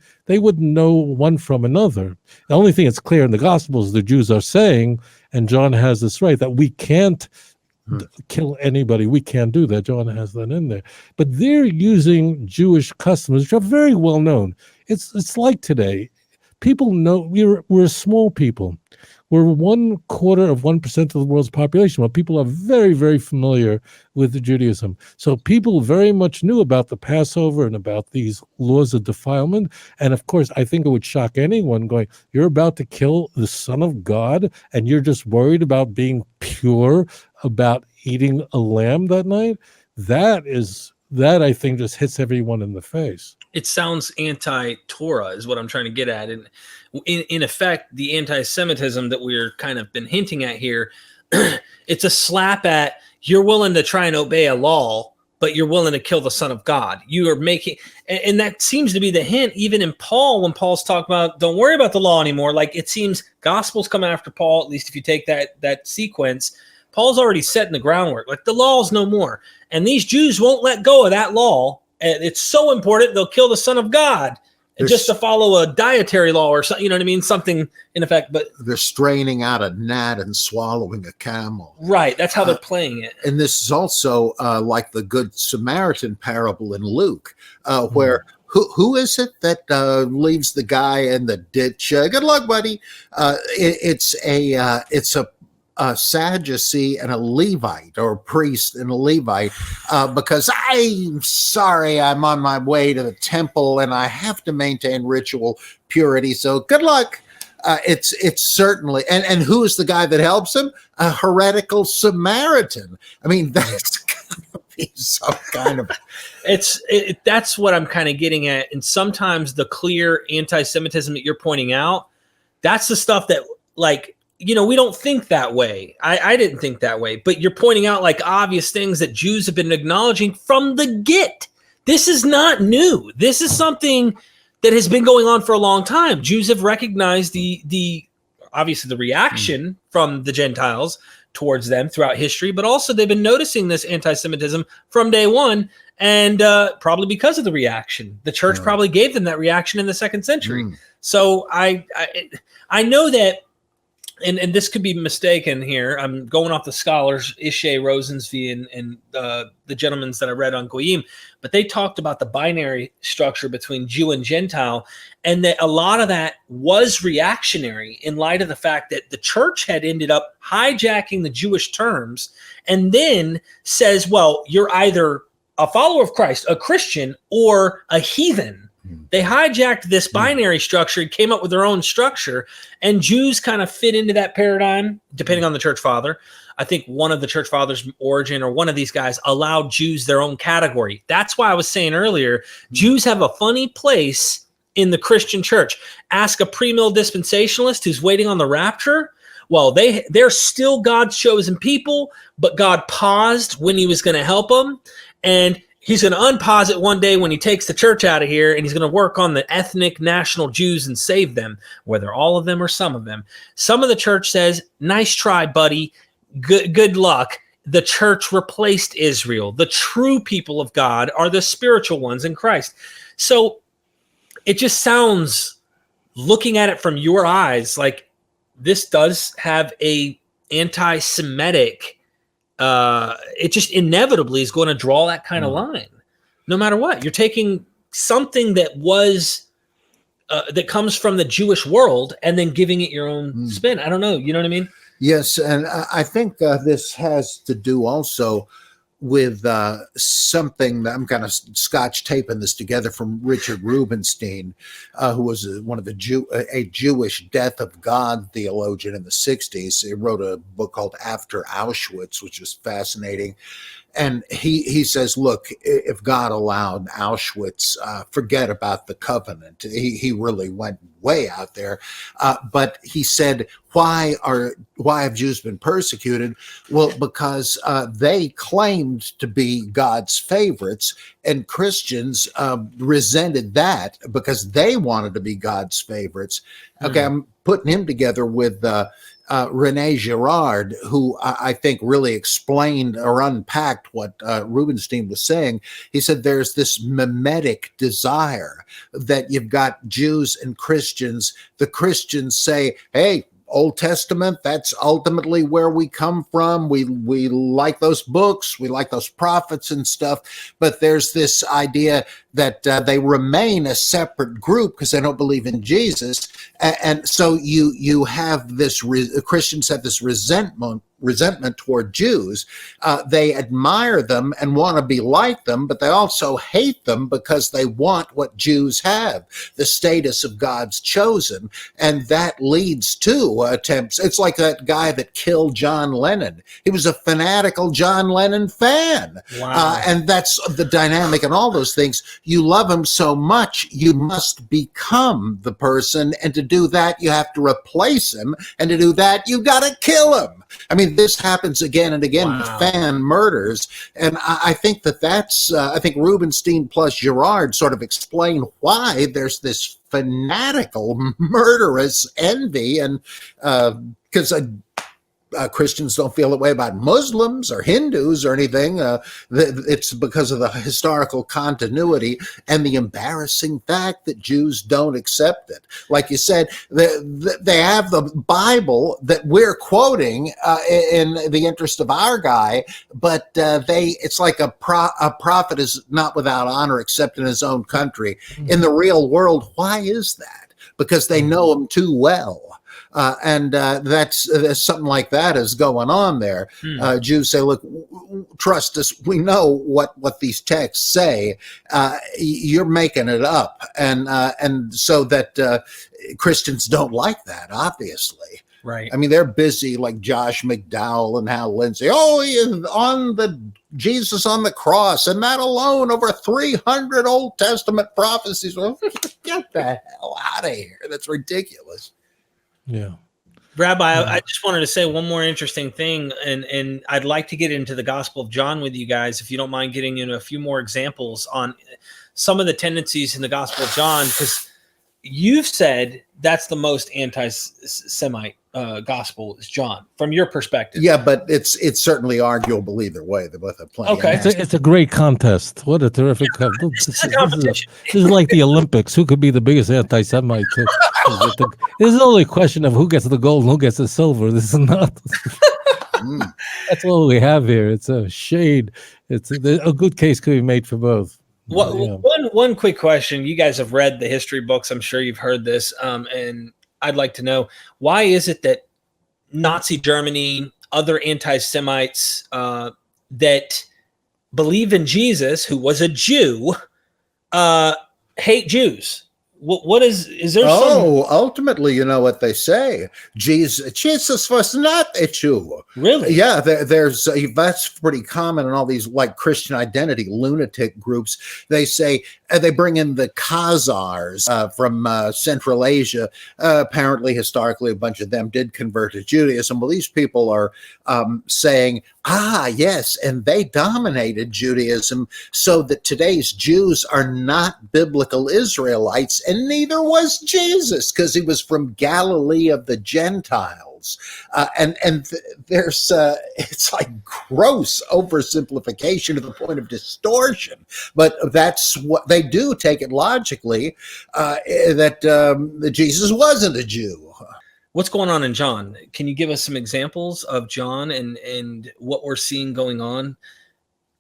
know one from another. The only thing that's clear in the Gospels, the Jews are saying, and John has this right, that we can't kill anybody. We can't do that. John has that in there. But they're using Jewish customs, which are very well known. It's like today. People know we're a small people. We're 1/4% of the world's population, but people are very, very familiar with Judaism. So people very much knew about the Passover and about these laws of defilement. And of course, I think it would shock anyone going, you're about to kill the Son of God, and you're just worried about being pure, about eating a lamb that night. That I think just hits everyone in the face. It sounds anti-Torah is what I'm trying to get at. And in effect, the anti-Semitism that we're kind of been hinting at here, it's a slap at, you're willing to try and obey a law, but you're willing to kill the Son of God. You are making, and that seems to be the hint, even in Paul, when Paul's talking about, don't worry about the law anymore. Like, it seems gospel's coming after Paul, at least if you take that sequence. Paul's already setting the groundwork. Like, the law's no more. And these Jews won't let go of that law. And it's so important, they'll kill the Son of God just to follow a dietary law or something, you know what I mean? Something in effect, but they're straining out a gnat and swallowing a camel. Right. That's how they're playing it. And this is also like the Good Samaritan parable in Luke, where who is it that leaves the guy in the ditch? Good luck, buddy. It's a Sadducee and a Levite, or a priest and a Levite, because I'm sorry, I'm on my way to the temple and I have to maintain ritual purity. So good luck. It's certainly, and who is the guy that helps him? A heretical Samaritan. I mean, that's gotta be some kind of. That's what I'm kind of getting at. And sometimes the clear anti-Semitism that you're pointing out, that's the stuff that, like, you know, we don't think that way. I didn't think that way, but you're pointing out like obvious things that Jews have been acknowledging from the get. This is not new. This is something that has been going on for a long time. Jews have recognized the obviously the reaction from the Gentiles towards them throughout history, but also they've been noticing this anti-Semitism from day one, and probably because of the reaction. The church probably gave them that reaction in the 2nd century. So I know that. And this could be mistaken here. I'm going off the scholars, Ishay, Rosensvee, and the gentlemen that I read on Goyim, but they talked about the binary structure between Jew and Gentile, and that a lot of that was reactionary in light of the fact that the church had ended up hijacking the Jewish terms and then says, well, you're either a follower of Christ, a Christian, or a heathen. They hijacked this binary structure and came up with their own structure, and Jews kind of fit into that paradigm, depending on the church father. I think one of the church fathers, Origen, or one of these guys, allowed Jews their own category. That's why I was saying earlier, Jews have a funny place in the Christian church. Ask a premill dispensationalist who's waiting on the rapture. Well, they're still God's chosen people, but God paused when he was going to help them, and he's going to unpause it one day when he takes the church out of here, and he's going to work on the ethnic national Jews and save them, whether all of them or some of them. Some of the church says, nice try, buddy. Good luck. The church replaced Israel. The true people of God are the spiritual ones in Christ. So it just sounds, looking at it from your eyes, like this does have a anti-Semitic it just inevitably is going to draw that kind of line, no matter what. You're taking something that was that comes from the Jewish world and then giving it your own spin. I don't know. You know what I mean? Yes, and I think this has to do also with something that I'm kind of scotch taping this together from Richard Rubinstein, who was one of the Jewish death of God theologian in the 60s. He wrote a book called After Auschwitz, which is fascinating. And he says, look, if God allowed Auschwitz, forget about the covenant. He really went way out there. But he said, why have Jews been persecuted? Well, because they claimed to be God's favorites, and Christians resented that because they wanted to be God's favorites. Okay, I'm putting him together with Rene Girard, who I think really explained or unpacked what Rubinstein was saying. He said there's this mimetic desire that you've got Jews and Christians. The Christians say, hey, Old Testament, that's ultimately where we come from. We like those books, we like those prophets and stuff, but there's this idea that they remain a separate group because they don't believe in Jesus. And so you have this, Christians have this resentment resentment toward Jews. They admire them and want to be like them, but they also hate them because they want what Jews have, the status of God's chosen. And that leads to attempts. It's like that guy that killed John Lennon. He was a fanatical John Lennon fan. Wow. And that's the dynamic and all those things. You love him so much, you must become the person. And to do that, you have to replace him. And to do that, you got to kill him. I mean, this happens again and again with fan murders. And I think that's, I think Rubenstein plus Girard sort of explain why there's this fanatical, murderous envy. And because Christians don't feel that way about Muslims or Hindus or anything. It's because of the historical continuity and the embarrassing fact that Jews don't accept it. Like you said, they have the Bible that we're quoting in the interest of our guy, but it's like a prophet is not without honor except in his own country. In the real world, why is that? Because they know him too well. And that's something like that is going on there. Jews say, look, trust us. We know what these texts say. You're making it up. And so that Christians don't like that, obviously. Right. I mean, they're busy like Josh McDowell and Hal Lindsey. Oh, he is on Jesus on the cross, and that alone over 300 Old Testament prophecies. Well, get the hell out of here. That's ridiculous. Yeah. Rabbi, I just wanted to say one more interesting thing, and I'd like to get into the Gospel of John with you guys, if you don't mind getting into a few more examples on some of the tendencies in the Gospel of John, because you've said that's the most anti-Semite gospel is John, from your perspective. Yeah, but it's certainly arguable either way. They both have plenty. Okay. It's a great contest. What a terrific contest. This is a competition. This is like the Olympics. Who could be the biggest anti-Semite? This is only a question of who gets the gold and who gets the silver. This is not. That's what we have here. It's a shade. It's a good case could be made for both. One quick question. You guys have read the history books. I'm sure you've heard this. And I'd like to know, why is it that Nazi Germany, other anti-Semites that believe in Jesus, who was a Jew, hate Jews? What is there? Ultimately, you know what they say. Jesus was not a Jew. Really? Yeah, there's that's pretty common in all these like Christian identity lunatic groups. They say they bring in the Khazars from Central Asia. Apparently, historically, a bunch of them did convert to Judaism. Well, these people are saying, yes, and they dominated Judaism so that today's Jews are not biblical Israelites, and neither was Jesus, because he was from Galilee of the Gentiles. There's it's like gross oversimplification to the point of distortion, but that's what they do. Take it logically that Jesus wasn't a Jew. What's going on in John? Can you give us some examples of John and what we're seeing going on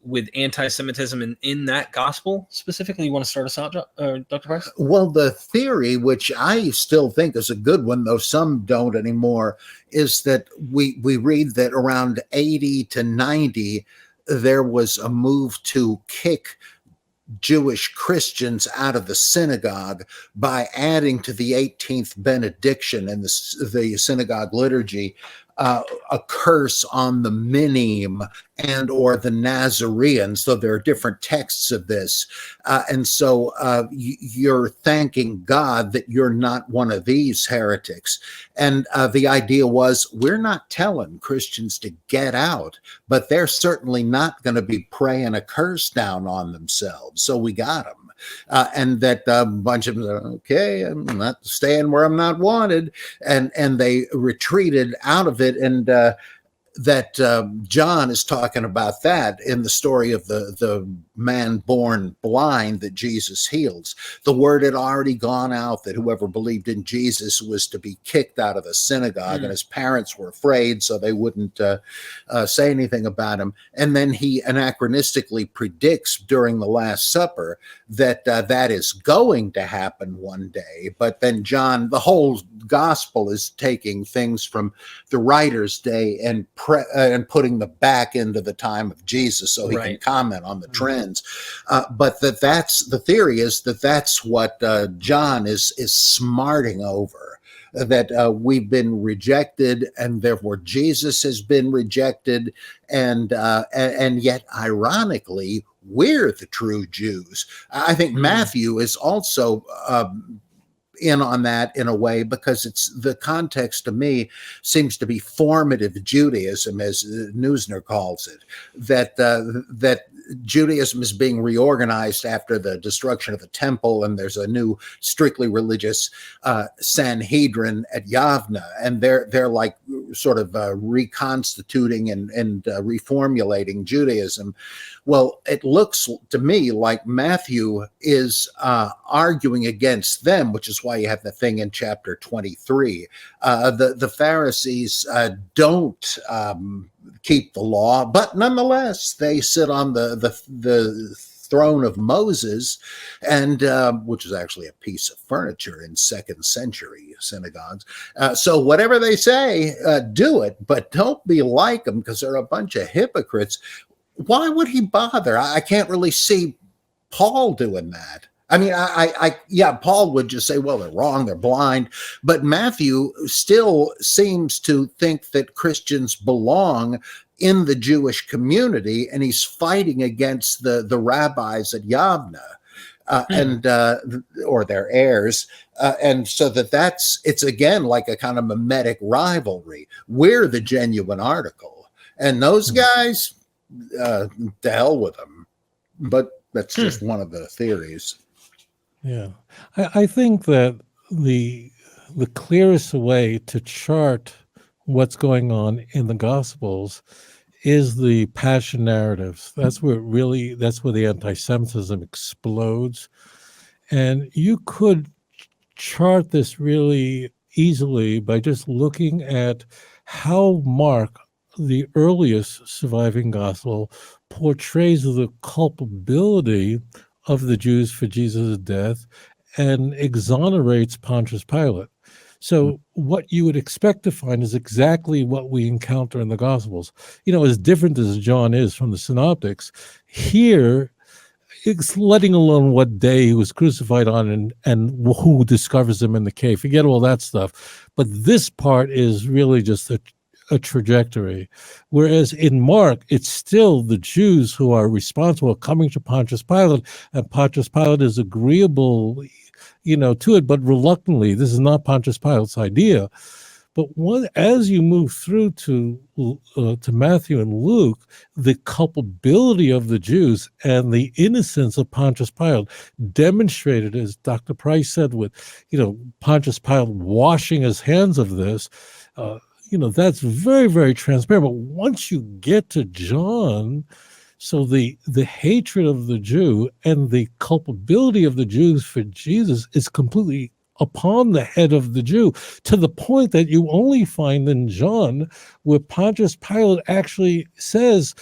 with anti-Semitism in that gospel specifically? You want to start us out, Dr. Price? Well, the theory, which I still think is a good one, though some don't anymore, is that we read that around 80 to 90, there was a move to kick Jewish Christians out of the synagogue by adding to the 18th benediction in the synagogue liturgy a curse on the Minim and or the Nazareans. So there are different texts of this. And so you're thanking God that you're not one of these heretics. And the idea was, we're not telling Christians to get out, but they're certainly not going to be praying a curse down on themselves. So we got them. And that a bunch of them said, okay, I'm not staying where I'm not wanted. And they retreated out of it. And that John is talking about that in the story of the man born blind that Jesus heals. The word had already gone out that whoever believed in Jesus was to be kicked out of the synagogue, and his parents were afraid, so they wouldn't say anything about him. And then he anachronistically predicts during the Last Supper that that is going to happen one day. But then John, the whole gospel is taking things from the writer's day and putting them back into the time of Jesus, so he can comment on the trends. But that's the theory, is that's what John is smarting over, that we've been rejected, and therefore Jesus has been rejected, and yet ironically we're the true Jews. I think Matthew is also in on that in a way, because it's the context to me seems to be formative Judaism, as Neusner calls it, that Judaism is being reorganized after the destruction of the temple, and there's a new strictly religious Sanhedrin at Yavna, and they're like sort of reconstituting and reformulating Judaism. Well, it looks to me like Matthew is arguing against them, which is why you have the thing in chapter 23. The Pharisees don't keep the law, but nonetheless they sit on the throne of Moses, and which is actually a piece of furniture in 2nd century synagogues. So whatever they say, do it, but don't be like them, because they're a bunch of hypocrites. Why would he bother? I can't really see Paul doing that. I mean, yeah, Paul would just say, well, they're wrong, they're blind. But Matthew still seems to think that Christians belong in the Jewish community, and he's fighting against the rabbis at Yavna or their heirs. And so it's again like a kind of mimetic rivalry. We're the genuine article, and those guys, to hell with them. But that's just one of the theories. Yeah, I think that the clearest way to chart what's going on in the Gospels is the passion narratives. That's where the anti-Semitism explodes. And you could chart this really easily by just looking at how Mark, the earliest surviving gospel, portrays the culpability of the Jews for Jesus' death and exonerates Pontius Pilate. So what you would expect to find is exactly what we encounter in the Gospels. You know, as different as John is from the Synoptics, here it's letting alone what day he was crucified on and who discovers him in the cave. Forget all that stuff. But this part is really just a trajectory. Whereas in Mark, it's still the Jews who are responsible, coming to Pontius Pilate, and Pontius Pilate is agreeable, to it, but reluctantly. This is not Pontius Pilate's idea. But as you move through to Matthew and Luke, the culpability of the Jews and the innocence of Pontius Pilate demonstrated, as Dr. Price said, with Pontius Pilate washing his hands of this. That's very, very transparent. But once you get to John, so the hatred of the Jew and the culpability of the Jews for Jesus is completely upon the head of the Jew, to the point that you only find in John where Pontius Pilate actually says,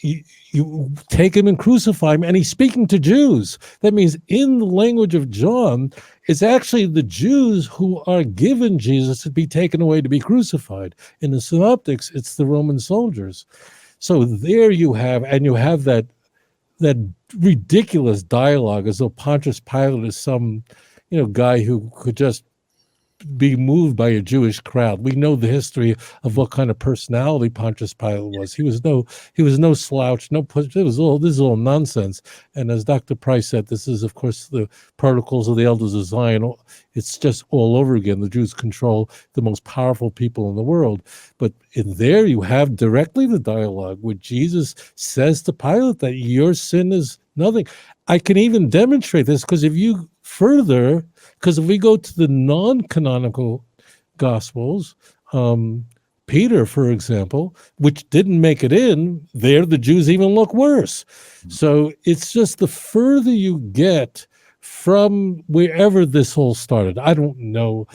you take him and crucify him, and he's speaking to Jews. That means in the language of John, it's actually the Jews who are given Jesus to be taken away to be crucified. In the Synoptics, it's the Roman soldiers. So there you have that ridiculous dialogue, as though Pontius Pilate is some guy who could just be moved by a Jewish crowd. We know the history of what kind of personality Pontius Pilate was. He was no slouch, no push. This is all nonsense. And as Dr. Price said, this is, of course, the Protocols of the Elders of Zion. It's just all over again. The Jews control the most powerful people in the world. But in there, you have directly the dialogue where Jesus says to Pilate that your sin is nothing. I can even demonstrate this because if we go to the non-canonical Gospels, Peter, for example, which didn't make it in, there the Jews even look worse. So it's just the further you get from wherever this all started. I don't know.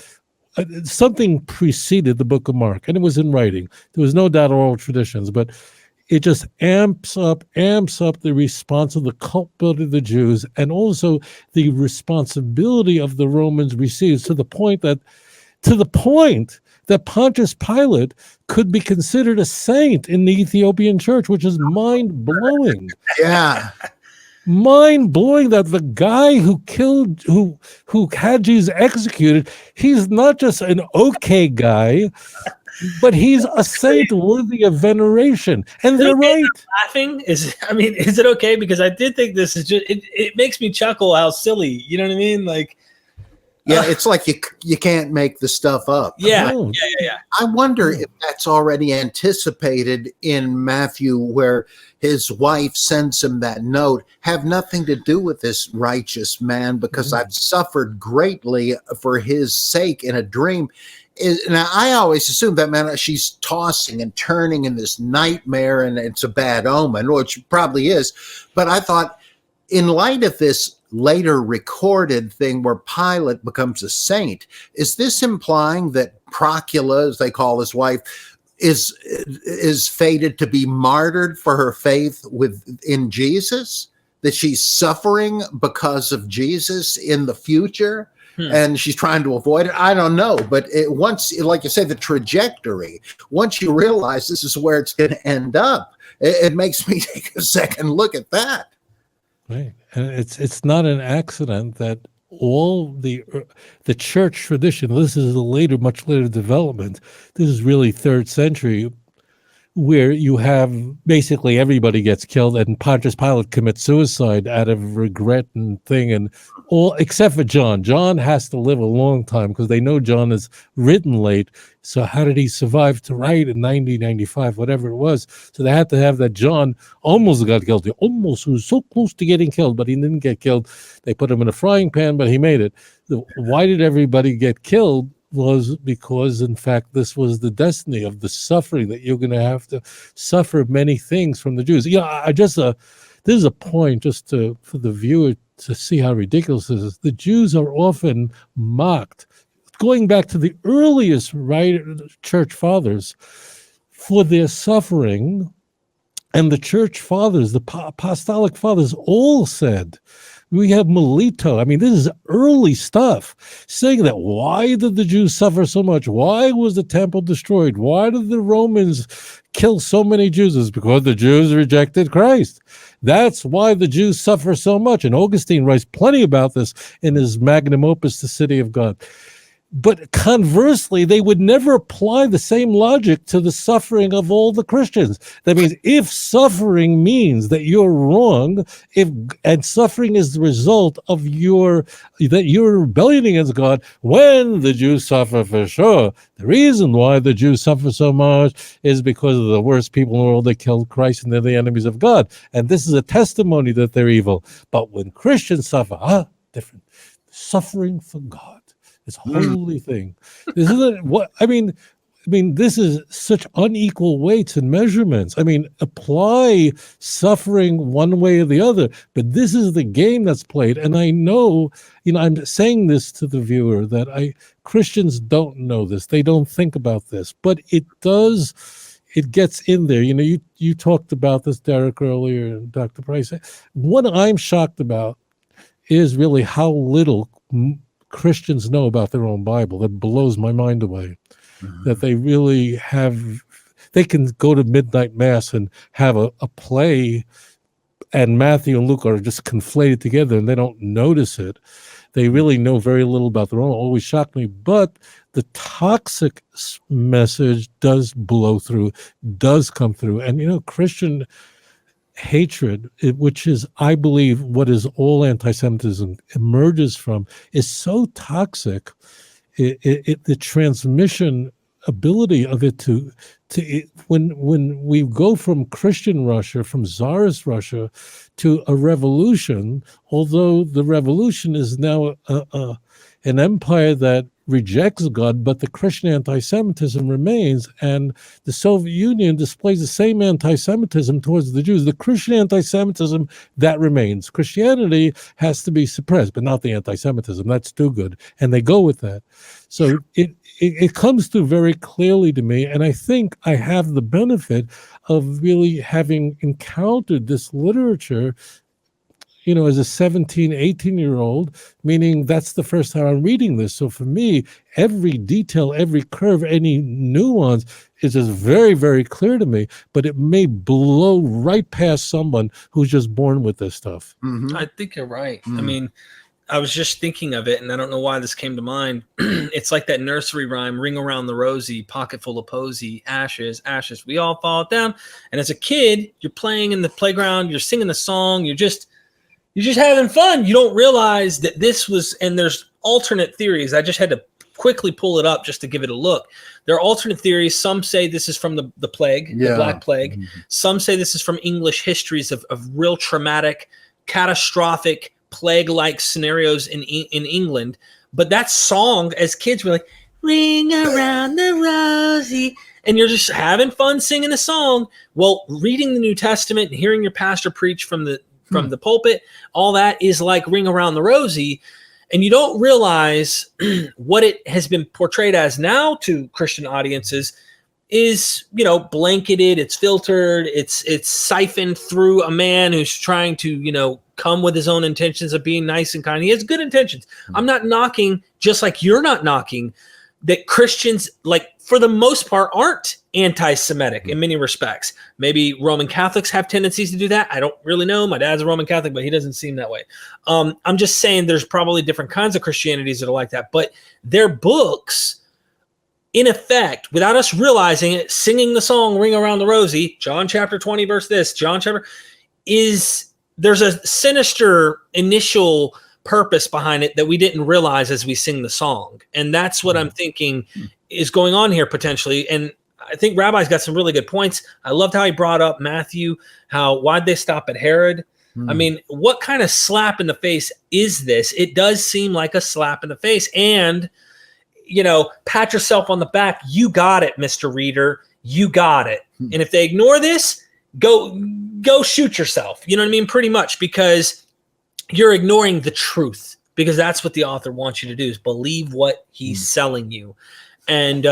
Something preceded the book of Mark, and it was in writing. There was no doubt oral traditions, but it just amps up the response of the culpability of the Jews, and also the responsibility of the Romans receives to the point that Pontius Pilate could be considered a saint in the Ethiopian church, which is mind-blowing. Yeah. Mind-blowing that the guy who had Jesus executed, he's not just an okay guy, but he's a saint worthy of veneration. And they're right. Laughing is it okay? Because I did think this is just, it makes me chuckle how silly, you know what I mean? Like, Yeah, it's like you can't make the stuff up. yeah. I wonder if that's already anticipated in Matthew, where his wife sends him that note, have nothing to do with this righteous man, because I've suffered greatly for his sake in a dream. Now, I always assume that, man, she's tossing and turning in this nightmare and it's a bad omen, which probably is. But I thought, in light of this later recorded thing where Pilate becomes a saint, is this implying that Procula, as they call his wife, is fated to be martyred for her faith in Jesus? That she's suffering because of Jesus in the future? And she's trying to avoid it. I don't know, but once, like you say, the trajectory, once you realize this is where it's going to end up, it makes me take a second look at that. Right, and it's not an accident that all the church tradition. This is a much later development. This is really 3rd century, where you have basically everybody gets killed, and Pontius Pilate commits suicide out of regret and thing, and all except for John. John has to live a long time because they know John is written late. So how did he survive to write in 90, whatever it was? So they had to have that John almost got killed. He almost was so close to getting killed, but he didn't get killed. They put him in a frying pan, but he made it. Why did everybody get killed? Was because, in fact, this was the destiny of the suffering, that you're going to have to suffer many things from the Jews. This is a point just for the viewer to see how ridiculous this is. The Jews are often mocked, going back to the earliest church fathers, for their suffering. And the church fathers, the apostolic fathers, all said, we have Melito. I mean, this is early stuff, saying that why did the Jews suffer so much? Why was the temple destroyed? Why did the Romans kill so many Jews? It's because the Jews rejected Christ. That's why the Jews suffer so much. And Augustine writes plenty about this in his magnum opus, The City of God. But conversely, they would never apply the same logic to the suffering of all the Christians. That means if suffering means that you're wrong, and suffering is the result of your rebellion against God, when the Jews suffer for sure, the reason why the Jews suffer so much is because of the worst people in the world that killed Christ, and they're the enemies of God. And this is a testimony that they're evil. But when Christians suffer, different. Suffering for God. This holy thing. This isn't what I mean. This is such unequal weights and measurements. I mean, apply suffering one way or the other, but this is the game that's played. And I know, I'm saying this to the viewer that Christians don't know this. They don't think about this, but it does. It gets in there. You talked about this, Derek, earlier, and Dr. Price. What I'm shocked about is really how little Christians know about their own Bible. That blows my mind away. That they really they can go to midnight mass and have a play, and Matthew and Luke are just conflated together, and they don't notice it. They really know very little about their own. It always shocked me. But the toxic message does blow through, does come through. And, Christian hatred, which is, I believe, what is all anti-Semitism emerges from, is so toxic. The transmission ability of it when we go from Christian Russia, from Tsarist Russia, to a revolution, although the revolution is now an empire that rejects God, but the Christian anti-Semitism remains, and the Soviet Union displays the same anti-Semitism towards the Jews. The Christian anti-Semitism, that remains. Christianity has to be suppressed, but not the anti-Semitism. That's too good, and they go with that. So it comes through very clearly to me, and I think I have the benefit of really having encountered this literature, as a 17, 18-year-old, meaning that's the first time I'm reading this. So for me, every detail, every curve, any nuance is just very, very clear to me, but it may blow right past someone who's just born with this stuff. Mhm. I think you're right. I mean, I was just thinking of it, and I don't know why this came to mind. It's like that nursery rhyme, ring around the rosy, pocket full of posy, ashes, ashes, we all fall down. And as a kid, you're playing in the playground, you're singing the song, you're just having fun. You don't realize that this was, and there's alternate theories. I just had to quickly pull it up just to give it a look. There are alternate theories. Some say this is from the plague, the Black Plague. Some say this is from English histories of real traumatic, catastrophic, plague-like scenarios in England. But that song, as kids, we're like, ring around the rosy, and you're just having fun singing a song. Well, reading the New Testament and hearing your pastor preach from the pulpit, all that is like ring around the rosy. And you don't realize what it has been portrayed as now to Christian audiences is, blanketed, it's filtered, it's siphoned through a man who's trying to, come with his own intentions of being nice and kind. He has good intentions. I'm not knocking, just like you're not knocking, that Christians, like, for the most part, aren't anti-Semitic in many respects. Maybe Roman Catholics have tendencies to do that. I don't really know. My dad's a Roman Catholic, but he doesn't seem that way. I'm just saying there's probably different kinds of Christianities that are like that. But their books, in effect, without us realizing it, singing the song Ring Around the Rosy, John chapter 20, verse this, John chapter, there's a sinister initial purpose behind it that we didn't realize as we sing the song. And that's what I'm thinking is going on here potentially. And I think Rabbi's got some really good points. I loved how he brought up Matthew, why'd they stop at Herod? I mean, what kind of slap in the face is this? It does seem like a slap in the face. And, pat yourself on the back. You got it, Mr. Reader. You got it. And if they ignore this, go shoot yourself. You know what I mean? Pretty much, because you're ignoring the truth, because that's what the author wants you to do, is believe what he's selling you. And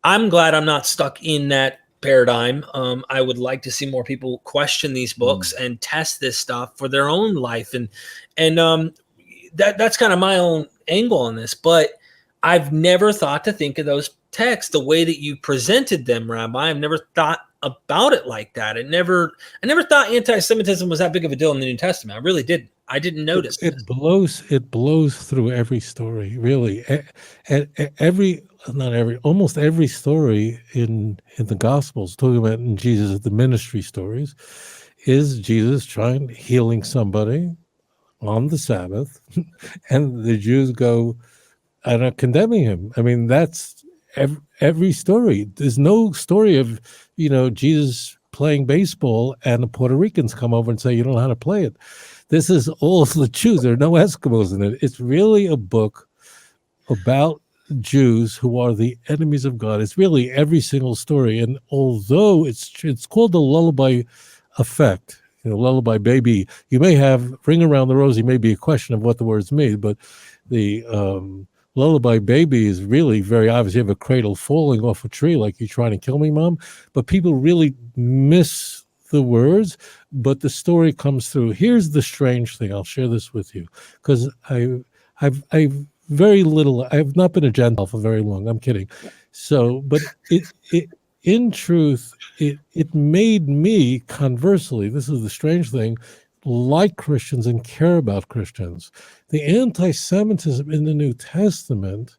I'm glad I'm not stuck in that paradigm. I would like to see more people question these books and test this stuff for their own life. And that's kind of my own angle on this. But I've never thought to think of those texts the way that you presented them, Rabbi. I've never thought about it like that. I never thought anti-Semitism was that big of a deal in the New Testament. I really didn't. I didn't notice it blows through every story, really. Almost every story in the Gospels, talking about in Jesus, the ministry stories, is Jesus healing somebody on the Sabbath, and the Jews go and are condemning him. I mean, that's every story. There's no story of, Jesus playing baseball and the Puerto Ricans come over and say, you don't know how to play it. This is all the Jews. There are no Eskimos in it. It's really a book about Jews who are the enemies of God. It's really every single story. And although it's called the lullaby effect, lullaby baby, you may have ring around the rosy, may be a question of what the words mean, but the lullaby baby is really very obvious. You have a cradle falling off a tree, like you're trying to kill me, Mom. But people really miss the words, but the story comes through. Here's the strange thing. I'll share this with you, because I've very little. I've not been a Gentile for very long. I'm kidding. So, but it in truth, it made me, conversely, this is the strange thing, like Christians and care about Christians. The anti-Semitism in the New Testament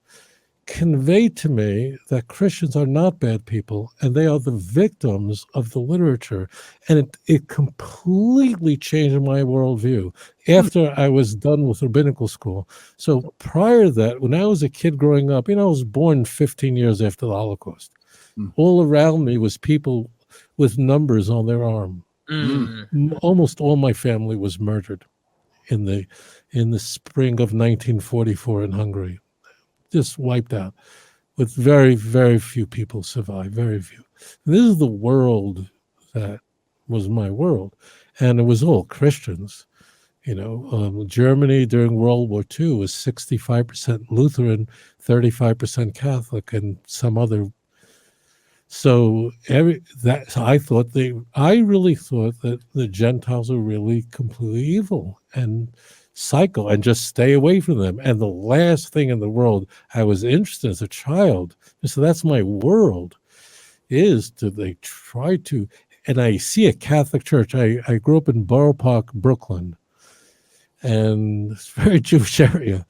conveyed to me that Christians are not bad people, and they are the victims of the literature. And it completely changed my worldview after I was done with rabbinical school. So prior to that, when I was a kid growing up, I was born 15 years after the Holocaust. All around me was people with numbers on their arm. Almost all my family was murdered in the spring of 1944 in Hungary. just wiped out, with very, very few people survive, very few. And this is the world that was my world, and it was all Christians. Germany during World War II was 65% Lutheran, 35% Catholic, and some other. So I really thought that the Gentiles are really completely evil and psycho, and just stay away from them. And the last thing in the world I was interested in as a child, so that's my world, is they try to, and I see a Catholic church. I grew up in Borough Park, Brooklyn, and it's a very Jewish area.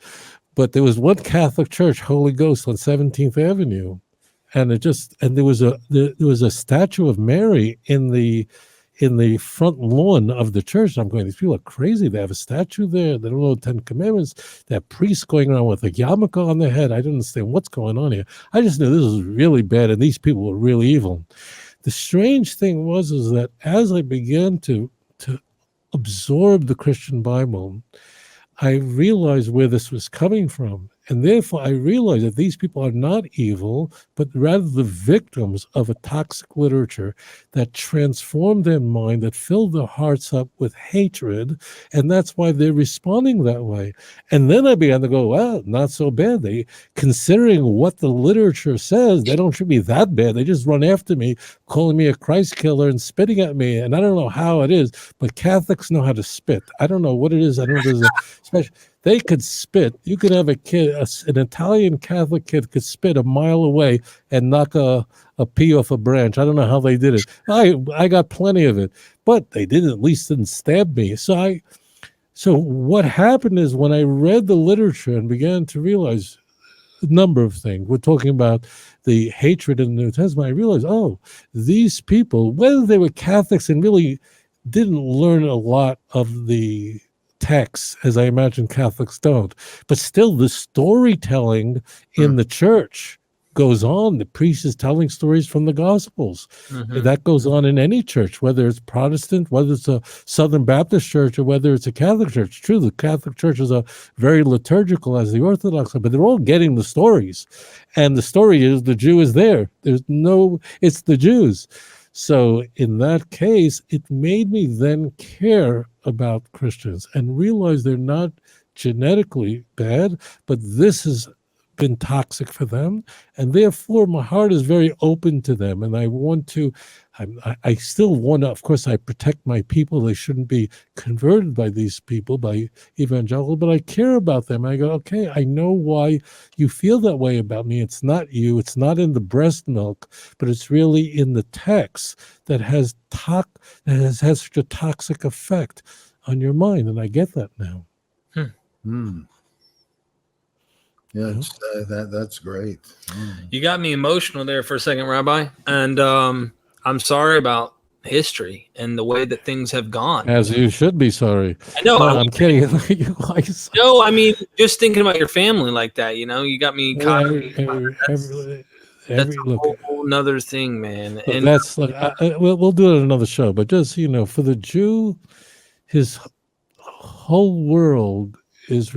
But there was one Catholic church, Holy Ghost, on 17th Avenue. And there was a statue of Mary in the front lawn of the church. I'm going, these people are crazy. They have a statue there. They don't know the Ten Commandments. They have priests going around with a yarmulke on their head. I didn't understand what's going on here. I just knew this was really bad, and these people were really evil. The strange thing is that as I began to absorb the Christian Bible, I realized where this was coming from. And therefore, I realized that these people are not evil, but rather the victims of a toxic literature that transformed their mind, that filled their hearts up with hatred, and that's why they're responding that way. And then I began to go, well, not so bad. Considering what the literature says, they don't should be that bad. They just run after me, calling me a Christ killer and spitting at me. And I don't know how it is, but Catholics know how to spit. I don't know what it is. I don't know if there's a special... They could spit. You could have a kid, an Italian Catholic kid could spit a mile away and knock a pea off a branch. I don't know how they did it. I got plenty of it, but they at least didn't stab me. So what happened is, when I read the literature and began to realize a number of things, we're talking about the hatred in the New Testament, I realized, these people, whether they were Catholics and really didn't learn a lot of the texts, as I imagine Catholics don't, but still the storytelling in the church goes on. The priest is telling stories from the Gospels. That goes on in any church, whether it's Protestant, whether it's a Southern Baptist church, or whether it's a Catholic church. True, the Catholic churches are very liturgical, as the Orthodox are, but they're all getting the stories. And the story is the Jew is there. It's the Jews. So in that case, it made me then care about Christians and realize they're not genetically bad, but this has been toxic for them. And therefore, my heart is very open to them. And I still want to, of course, I protect my people. They shouldn't be converted by these people, by evangelical, but I care about them. I go, okay, I know why you feel that way about me. It's not you. It's not in the breast milk, but it's really in the text that has such a toxic effect on your mind. And I get that now. Yeah, that's great. You got me emotional there for a second, Rabbi. And I'm sorry about history and the way that things have gone. As you should be sorry. I know. I'm kidding. No, I mean, just thinking about your family like that, you got me caught. That's a whole nother thing, man. And that's we'll do it another show. But just for the Jew, his whole world is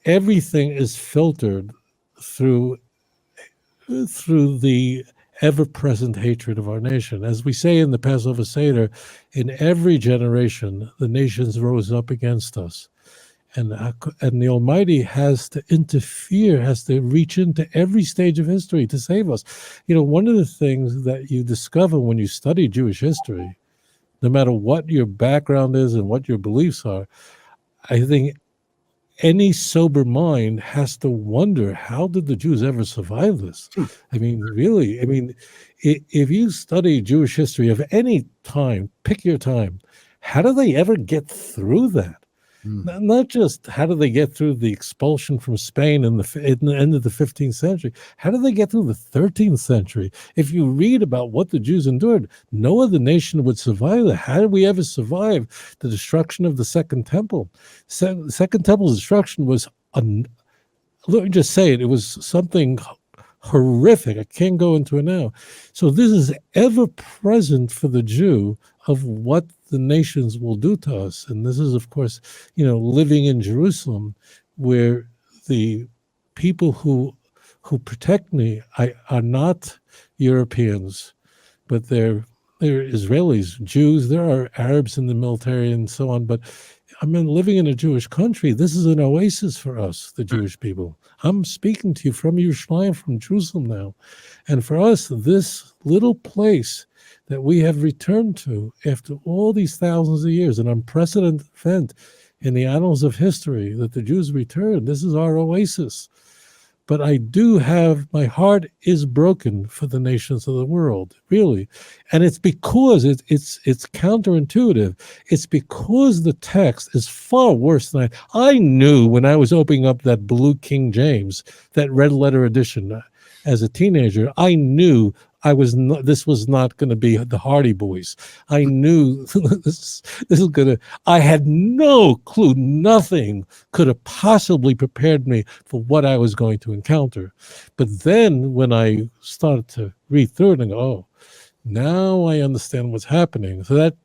everything is filtered through the ever-present hatred of our nation. As we say in the Passover Seder, in every generation, the nations rose up against us. And the Almighty has to interfere, has to reach into every stage of history to save us. One of the things that you discover when you study Jewish history, no matter what your background is and what your beliefs are, I think any sober mind has to wonder, how did the Jews ever survive this? I mean, really, if you study Jewish history of any time, pick your time, how do they ever get through that? Not just how do they get through the expulsion from Spain in the end of the 15th century, how do they get through the 13th century? If you read about what the Jews endured, no other nation would survive that. How did we ever survive the destruction of the Second Temple? Second Temple's destruction was, let me just say it was something horrific. I can't go into it now. So this is ever present for the Jew of what the nations will do to us. And this is, of course, living in Jerusalem, where the people who protect me are not Europeans, but they're Israelis, Jews. There are Arabs in the military and so on, but I mean, living in a Jewish country, this is an oasis for us, the Jewish people. I'm speaking to you from Yerushalayim, from Jerusalem now. And for us, this little place that we have returned to after all these thousands of years, an unprecedented event in the annals of history that the Jews returned, this is our oasis. But I do have, my heart is broken for the nations of the world, really. And it's because it's counterintuitive. It's because the text is far worse than I knew when I was opening up that blue King James, that red letter edition as a teenager. I knew this was not going to be the Hardy Boys. I knew this is going to, I had no clue, nothing could have possibly prepared me for what I was going to encounter. But then when I started to read through it and go, oh, now I understand what's happening. So that,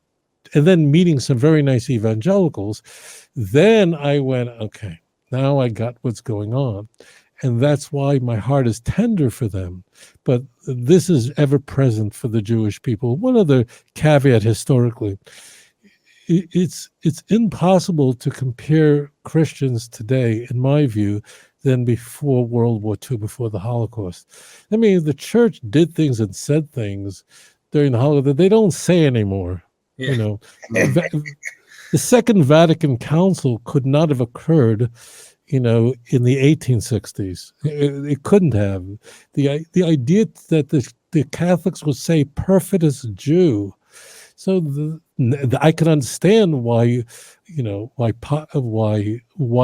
and then meeting some very nice evangelicals, then I went, okay, now I got what's going on. And that's why my heart is tender for them. But this is ever present for the Jewish people. One other caveat historically, it's impossible to compare Christians today, in my view, than before World War II, before the Holocaust. I mean, the church did things and said things during the Holocaust that they don't say anymore. Yeah. You know, the Second Vatican Council could not have occurred, you know, in the 1860s. It couldn't have. The idea that the Catholics would say "perfidus Jew," so I can understand why, you know, why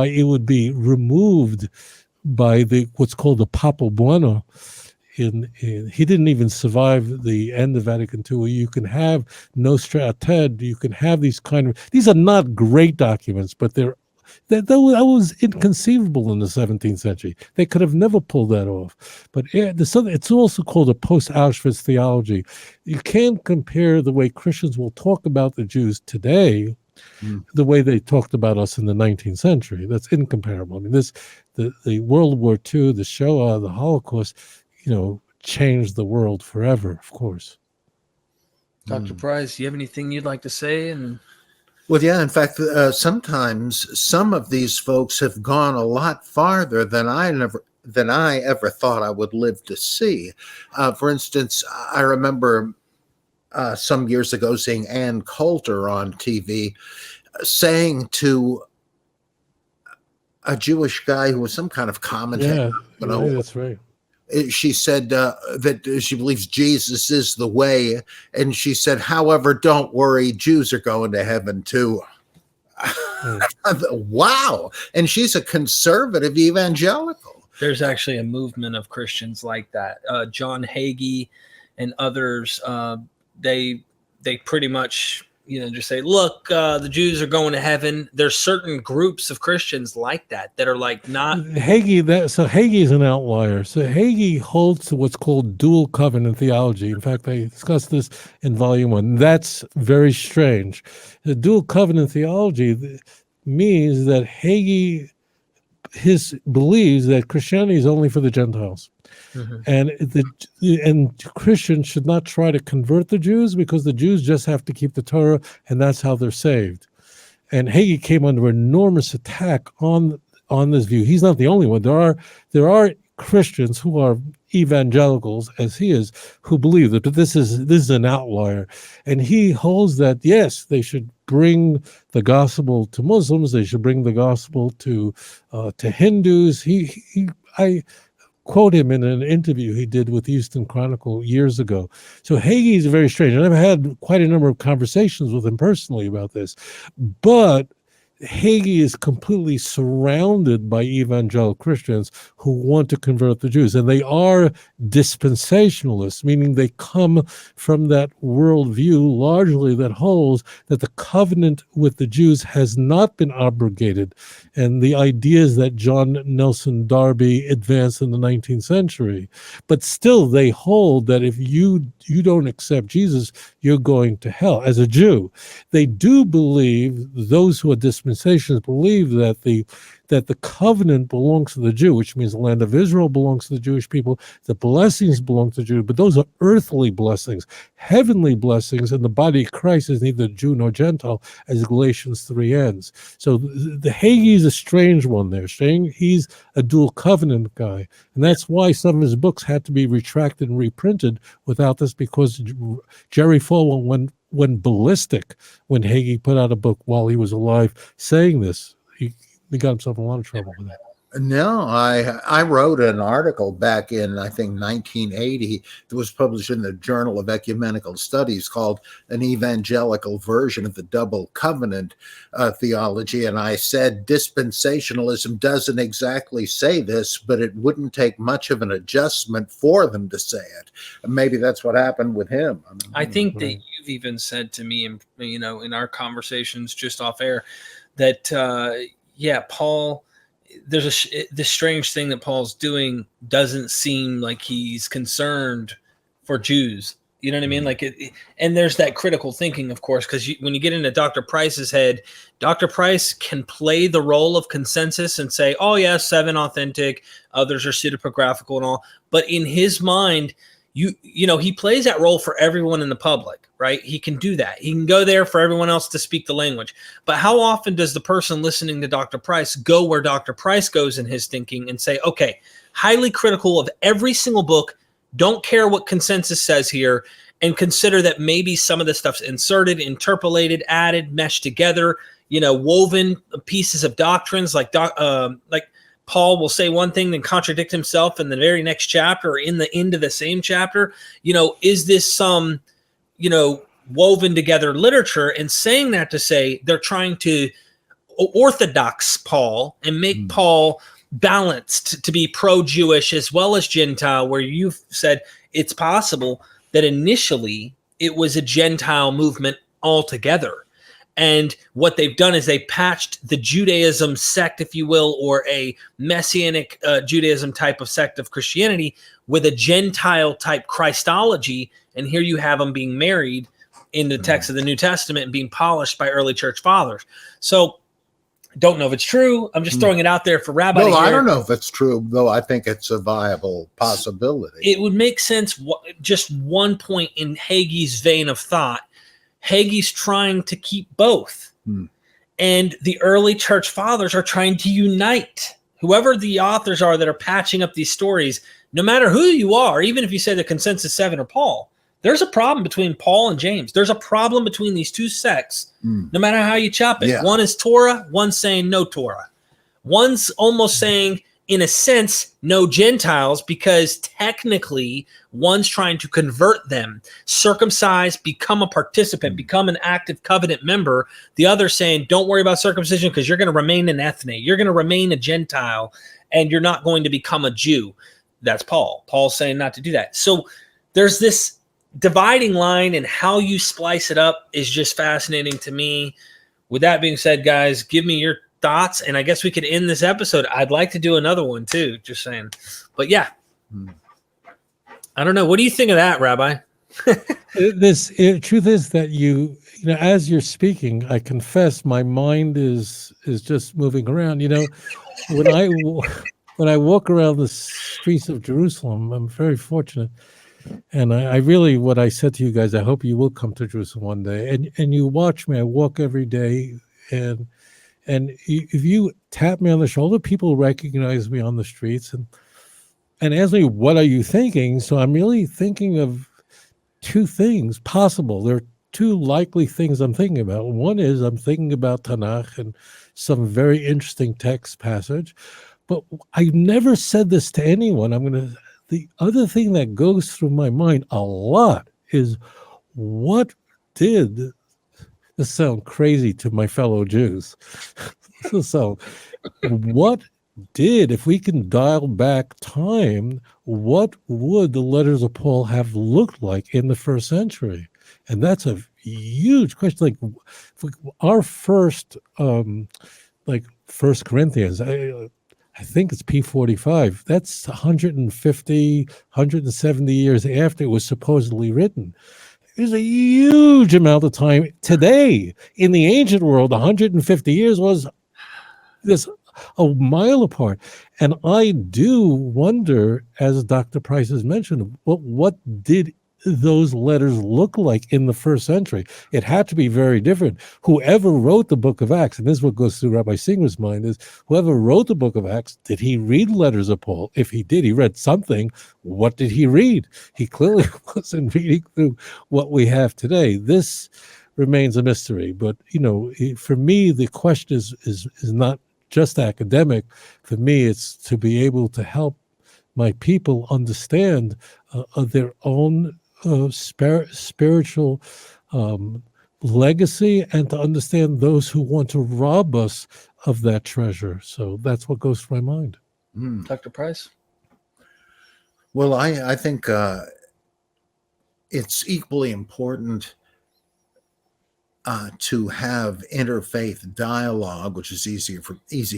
it would be removed by what's called the Papal Bueno. He didn't even survive the end of Vatican II. You can have Nostra Aetate. You can have these are not great documents, but that was inconceivable in the 17th century. They could have never pulled that off. But it's also called a post-Auschwitz theology. You can't compare the way Christians will talk about the Jews today the way they talked about us in the 19th century. That's incomparable. I mean, the World War II, the Shoah, the Holocaust, you know, changed the world forever, of course. Dr. Price, do you have anything you'd like to say? Well, yeah, in fact, sometimes some of these folks have gone a lot farther than I ever thought I would live to see. For instance, I remember some years ago seeing Ann Coulter on TV saying to a Jewish guy who was some kind of commentator. Yeah, right, that's right. She said that she believes Jesus is the way. And she said, however, don't worry, Jews are going to heaven too. Wow. And she's a conservative evangelical. There's actually a movement of Christians like that. John Hagee and others, they pretty much, you know, just say, look, the Jews are going to heaven. There's certain groups of Christians like that are like not Hagee. Hagee is an outlier. So Hagee holds to what's called dual covenant theology. In fact, I discussed this in volume 1. That's very strange. The dual covenant theology means that Hagee believes that Christianity is only for the Gentiles. Mm-hmm. And Christians should not try to convert the Jews because the Jews just have to keep the Torah, and that's how they're saved. And Hagee came under enormous attack on this view. He's not the only one. There are Christians who are evangelicals, as he is, who believe that, but this is an outlier. And he holds that yes, they should bring the gospel to Muslims. They should bring the gospel to Hindus. I quote him in an interview he did with Houston Chronicle years ago. So Hagee is very strange. And I've had quite a number of conversations with him personally about this. But Hagee is completely surrounded by evangelical Christians who want to convert the Jews. And they are dispensationalists, meaning they come from that worldview largely that holds that the covenant with the Jews has not been abrogated. And the ideas that John Nelson Darby advanced in the 19th century. But still, they hold that if you don't accept Jesus, you're going to hell as a Jew. They do believe those who are dispensationalists dispensationalists believe that the covenant belongs to the Jew, which means the land of Israel belongs to the Jewish people. The blessings belong to the Jew, but those are earthly blessings. Heavenly blessings in the body of Christ is neither Jew nor Gentile, as Galatians 3 ends. So the Hagee is a strange one there. He's a dual covenant guy, and that's why some of his books had to be retracted and reprinted without this, because Jerry Falwell went ballistic when Hagee put out a book while he was alive saying this. He got himself in a lot of trouble with that. No, I wrote an article back in, I think, 1980 that was published in the Journal of Ecumenical Studies called An Evangelical Version of the Double Covenant Theology. And I said dispensationalism doesn't exactly say this, but it wouldn't take much of an adjustment for them to say it. And maybe that's what happened with him. I think that you've even said to me, in our conversations just off air, that, Paul, there's this strange thing that Paul's doing doesn't seem like he's concerned for Jews. You know what I mean? And there's that critical thinking, of course, because when you get into Dr. Price's head, Dr. Price can play the role of consensus and say, oh, yeah, 7 authentic, others are pseudepigraphical and all. But in his mind, he plays that role for everyone in the public, right? He can do that. He can go there for everyone else to speak the language. But how often does the person listening to Dr. Price go where Dr. Price goes in his thinking and say, okay, highly critical of every single book, don't care what consensus says here, and consider that maybe some of the stuff's inserted, interpolated, added, meshed together, woven pieces of doctrines like Paul will say one thing, then contradict himself in the very next chapter or in the end of the same chapter. Is this some, woven together literature? And saying that to say they're trying to orthodox Paul and make Paul balanced to be pro-Jewish as well as Gentile, where you've said it's possible that initially it was a Gentile movement altogether. And what they've done is they patched the Judaism sect, if you will, or a Messianic Judaism type of sect of Christianity with a Gentile type Christology. And here you have them being married in the text of the New Testament and being polished by early church fathers. So don't know if it's true. I'm just throwing it out there for Rabbi. No, I don't know if it's true, though. I think it's a viable possibility. It would make sense. Just one point in Hagee's vein of thought. Hagee's trying to keep both. And the early church fathers are trying to unite. Whoever the authors are that are patching up these stories, no matter who you are, even if you say the consensus 7 or Paul, there's a problem between Paul and James. There's a problem between these two sects, no matter how you chop it. Yeah. One is Torah, one's saying no Torah. One's almost saying, in a sense, no Gentiles, because technically one's trying to convert them, circumcise, become a participant, become an active covenant member. The other saying, don't worry about circumcision because you're going to remain an ethne. You're going to remain a Gentile and you're not going to become a Jew. That's Paul. Paul's saying not to do that. So there's this dividing line, and how you splice it up is just fascinating to me. With that being said, guys, give me your thoughts, and I guess we could end this episode. I'd like to do another one too, just saying. But yeah, I don't know. What do you think of that, Rabbi? Truth is that as you're speaking, I confess my mind is just moving around. When I walk around the streets of Jerusalem, I'm very fortunate. And I really, what I said to you guys, I hope you will come to Jerusalem one day. And you watch me. I walk every day, and if you tap me on the shoulder, people recognize me on the streets and ask me, what are you thinking? So I'm really thinking of two things possible. There are two likely things I'm thinking about. One is I'm thinking about Tanakh and some very interesting text passage, but I never said this to anyone. The other thing that goes through my mind a lot is, what did this sound crazy to my fellow Jews? So if we can dial back time, what would the letters of Paul have looked like in the first century? And that's a huge question. Like our first, First Corinthians, I think it's P45. That's 150, 170 years after it was supposedly written. There's a huge amount of time today. In the ancient world, 150 years was this a mile apart. And I do wonder, as Dr. Price has mentioned, what did those letters look like in the first century? It had to be very different. Whoever wrote the book of Acts, and this is what goes through Rabbi Singer's mind, is whoever wrote the book of Acts, did he read letters of Paul? If he did, he read something. What did he read? He clearly wasn't reading through what we have today. This remains a mystery. But, for me, the question is not just academic. For me, it's to be able to help my people understand their own spiritual legacy, and to understand those who want to rob us of that treasure. So that's what goes through my mind. Dr. Price? Well, I think it's equally important to have interfaith dialogue, which is easy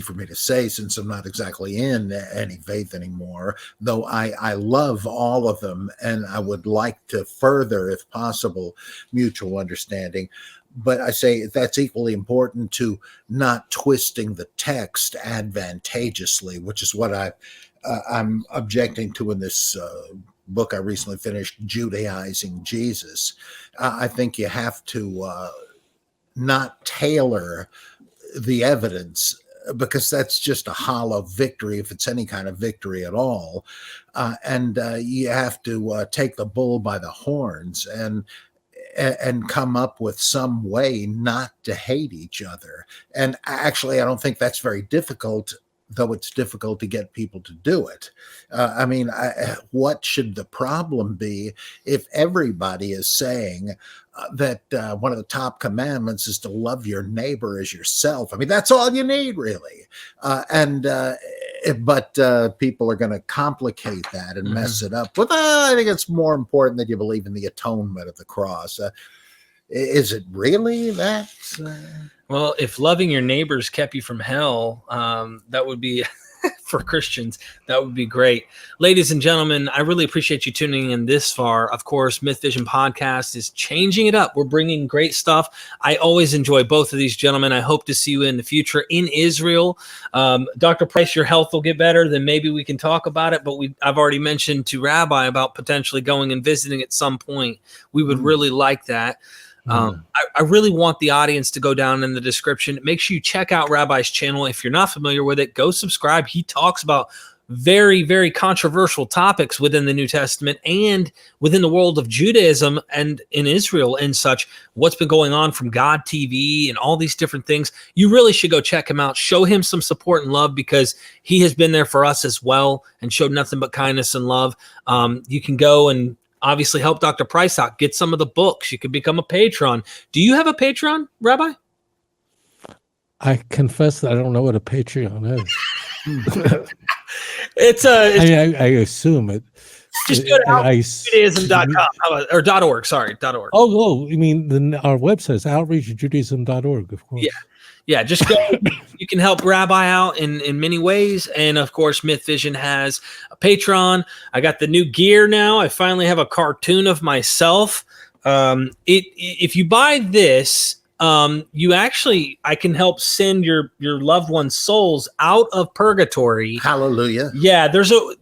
for me to say since I'm not exactly in any faith anymore, though I love all of them, and I would like to further, if possible, mutual understanding. But I say that's equally important to not twisting the text advantageously, which is what I'm objecting to in this book I recently finished, Judaizing Jesus. I think you have to not tailor the evidence, because that's just a hollow victory, if it's any kind of victory at all. And you have to take the bull by the horns and come up with some way not to hate each other. And actually, I don't think that's very difficult, though it's difficult to get people to do it. What should the problem be if everybody is saying that one of the top commandments is to love your neighbor as yourself? I mean, that's all you need, really. But people are going to complicate that and mess it up. But I think it's more important that you believe in the atonement of the cross. Is it really that? Well, if loving your neighbors kept you from hell, that would be, for Christians, that would be great. Ladies and gentlemen, I really appreciate you tuning in this far. Of course, MythVision Podcast is changing it up. We're bringing great stuff. I always enjoy both of these gentlemen. I hope to see you in the future in Israel. Dr. Price, your health will get better. Then maybe we can talk about it. But I've already mentioned to Rabbi about potentially going and visiting at some point. We would really like that. I really want the audience to go down in the description. Make sure you check out Rabbi's channel. If you're not familiar with it, go subscribe. He talks about very, very controversial topics within the New Testament and within the world of Judaism and in Israel and such. What's been going on from God TV and all these different things. You really should go check him out. Show him some support and love, because he has been there for us as well and showed nothing but kindness and love. You can go and obviously help Dr. Price out. Get some of the books. You could become a patron. Do you have a Patreon, Rabbi? I confess that I don't know what a Patreon is. I assume it. Just go to outreachjudaism.com or .org. Sorry, .org. Oh, you mean our website is outreachjudaism.org, of course. Yeah, just go. You can help Rabbi out in many ways. And of course, MythVision has a Patreon. I got the new gear now. I finally have a cartoon of myself. If you buy this, I can help send your loved one's souls out of purgatory. Hallelujah. Yeah, there's a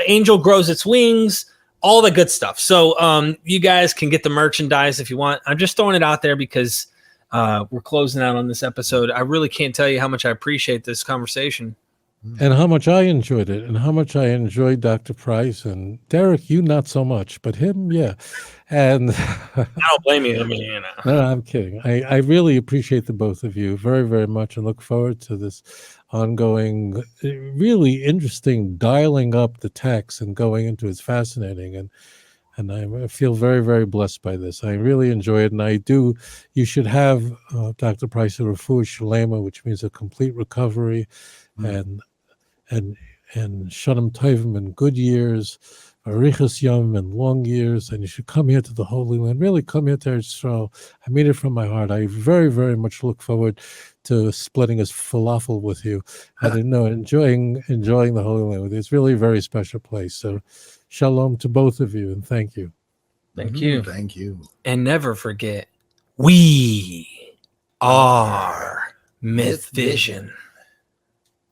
angel grows its wings, all the good stuff. So you guys can get the merchandise if you want. I'm just throwing it out there because we're closing out on this episode. I really can't tell you how much I appreciate this conversation. And how much I enjoyed it, and how much I enjoyed Dr. Price. And Derek, you not so much, but him, yeah. And I don't blame you. I mean, No, I'm kidding. I really appreciate the both of you very, very much, and look forward to this ongoing, really interesting dialing up the text and going into it's fascinating. And I feel very, very blessed by this. I really enjoy it. And you should have Dr. Price a refuah shalema, which means a complete recovery, and Shalom Tovim and good years, Arichas Yom and long years, and you should come here to the Holy Land. Really come here to Israel. I mean it from my heart. I very, very much look forward to splitting his falafel with you. And enjoying the Holy Land with you. It's really a very special place. So shalom to both of you, and thank you. Thank you. Thank you. And never forget, we are MythVision.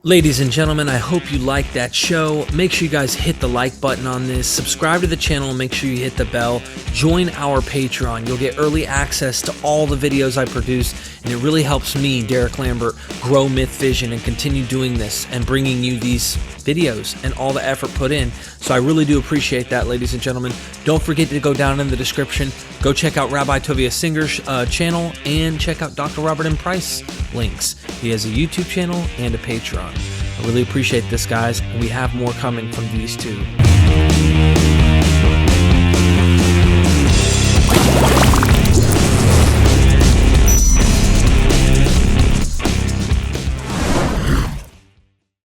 Ladies and gentlemen, I hope you liked that show. Make sure you guys hit the like button on this. Subscribe to the channel and make sure you hit the bell. Join our Patreon. You'll get early access to all the videos I produce, and it really helps me, Derek Lambert, grow MythVision and continue doing this and bringing you these videos and all the effort put in. So I really do appreciate that, ladies and gentlemen. Don't forget to go down in the description. Go check out Rabbi Tovia Singer's channel and check out Dr. Robert M. Price links. He has a YouTube channel and a Patreon. I really appreciate this, guys, and we have more coming from these two.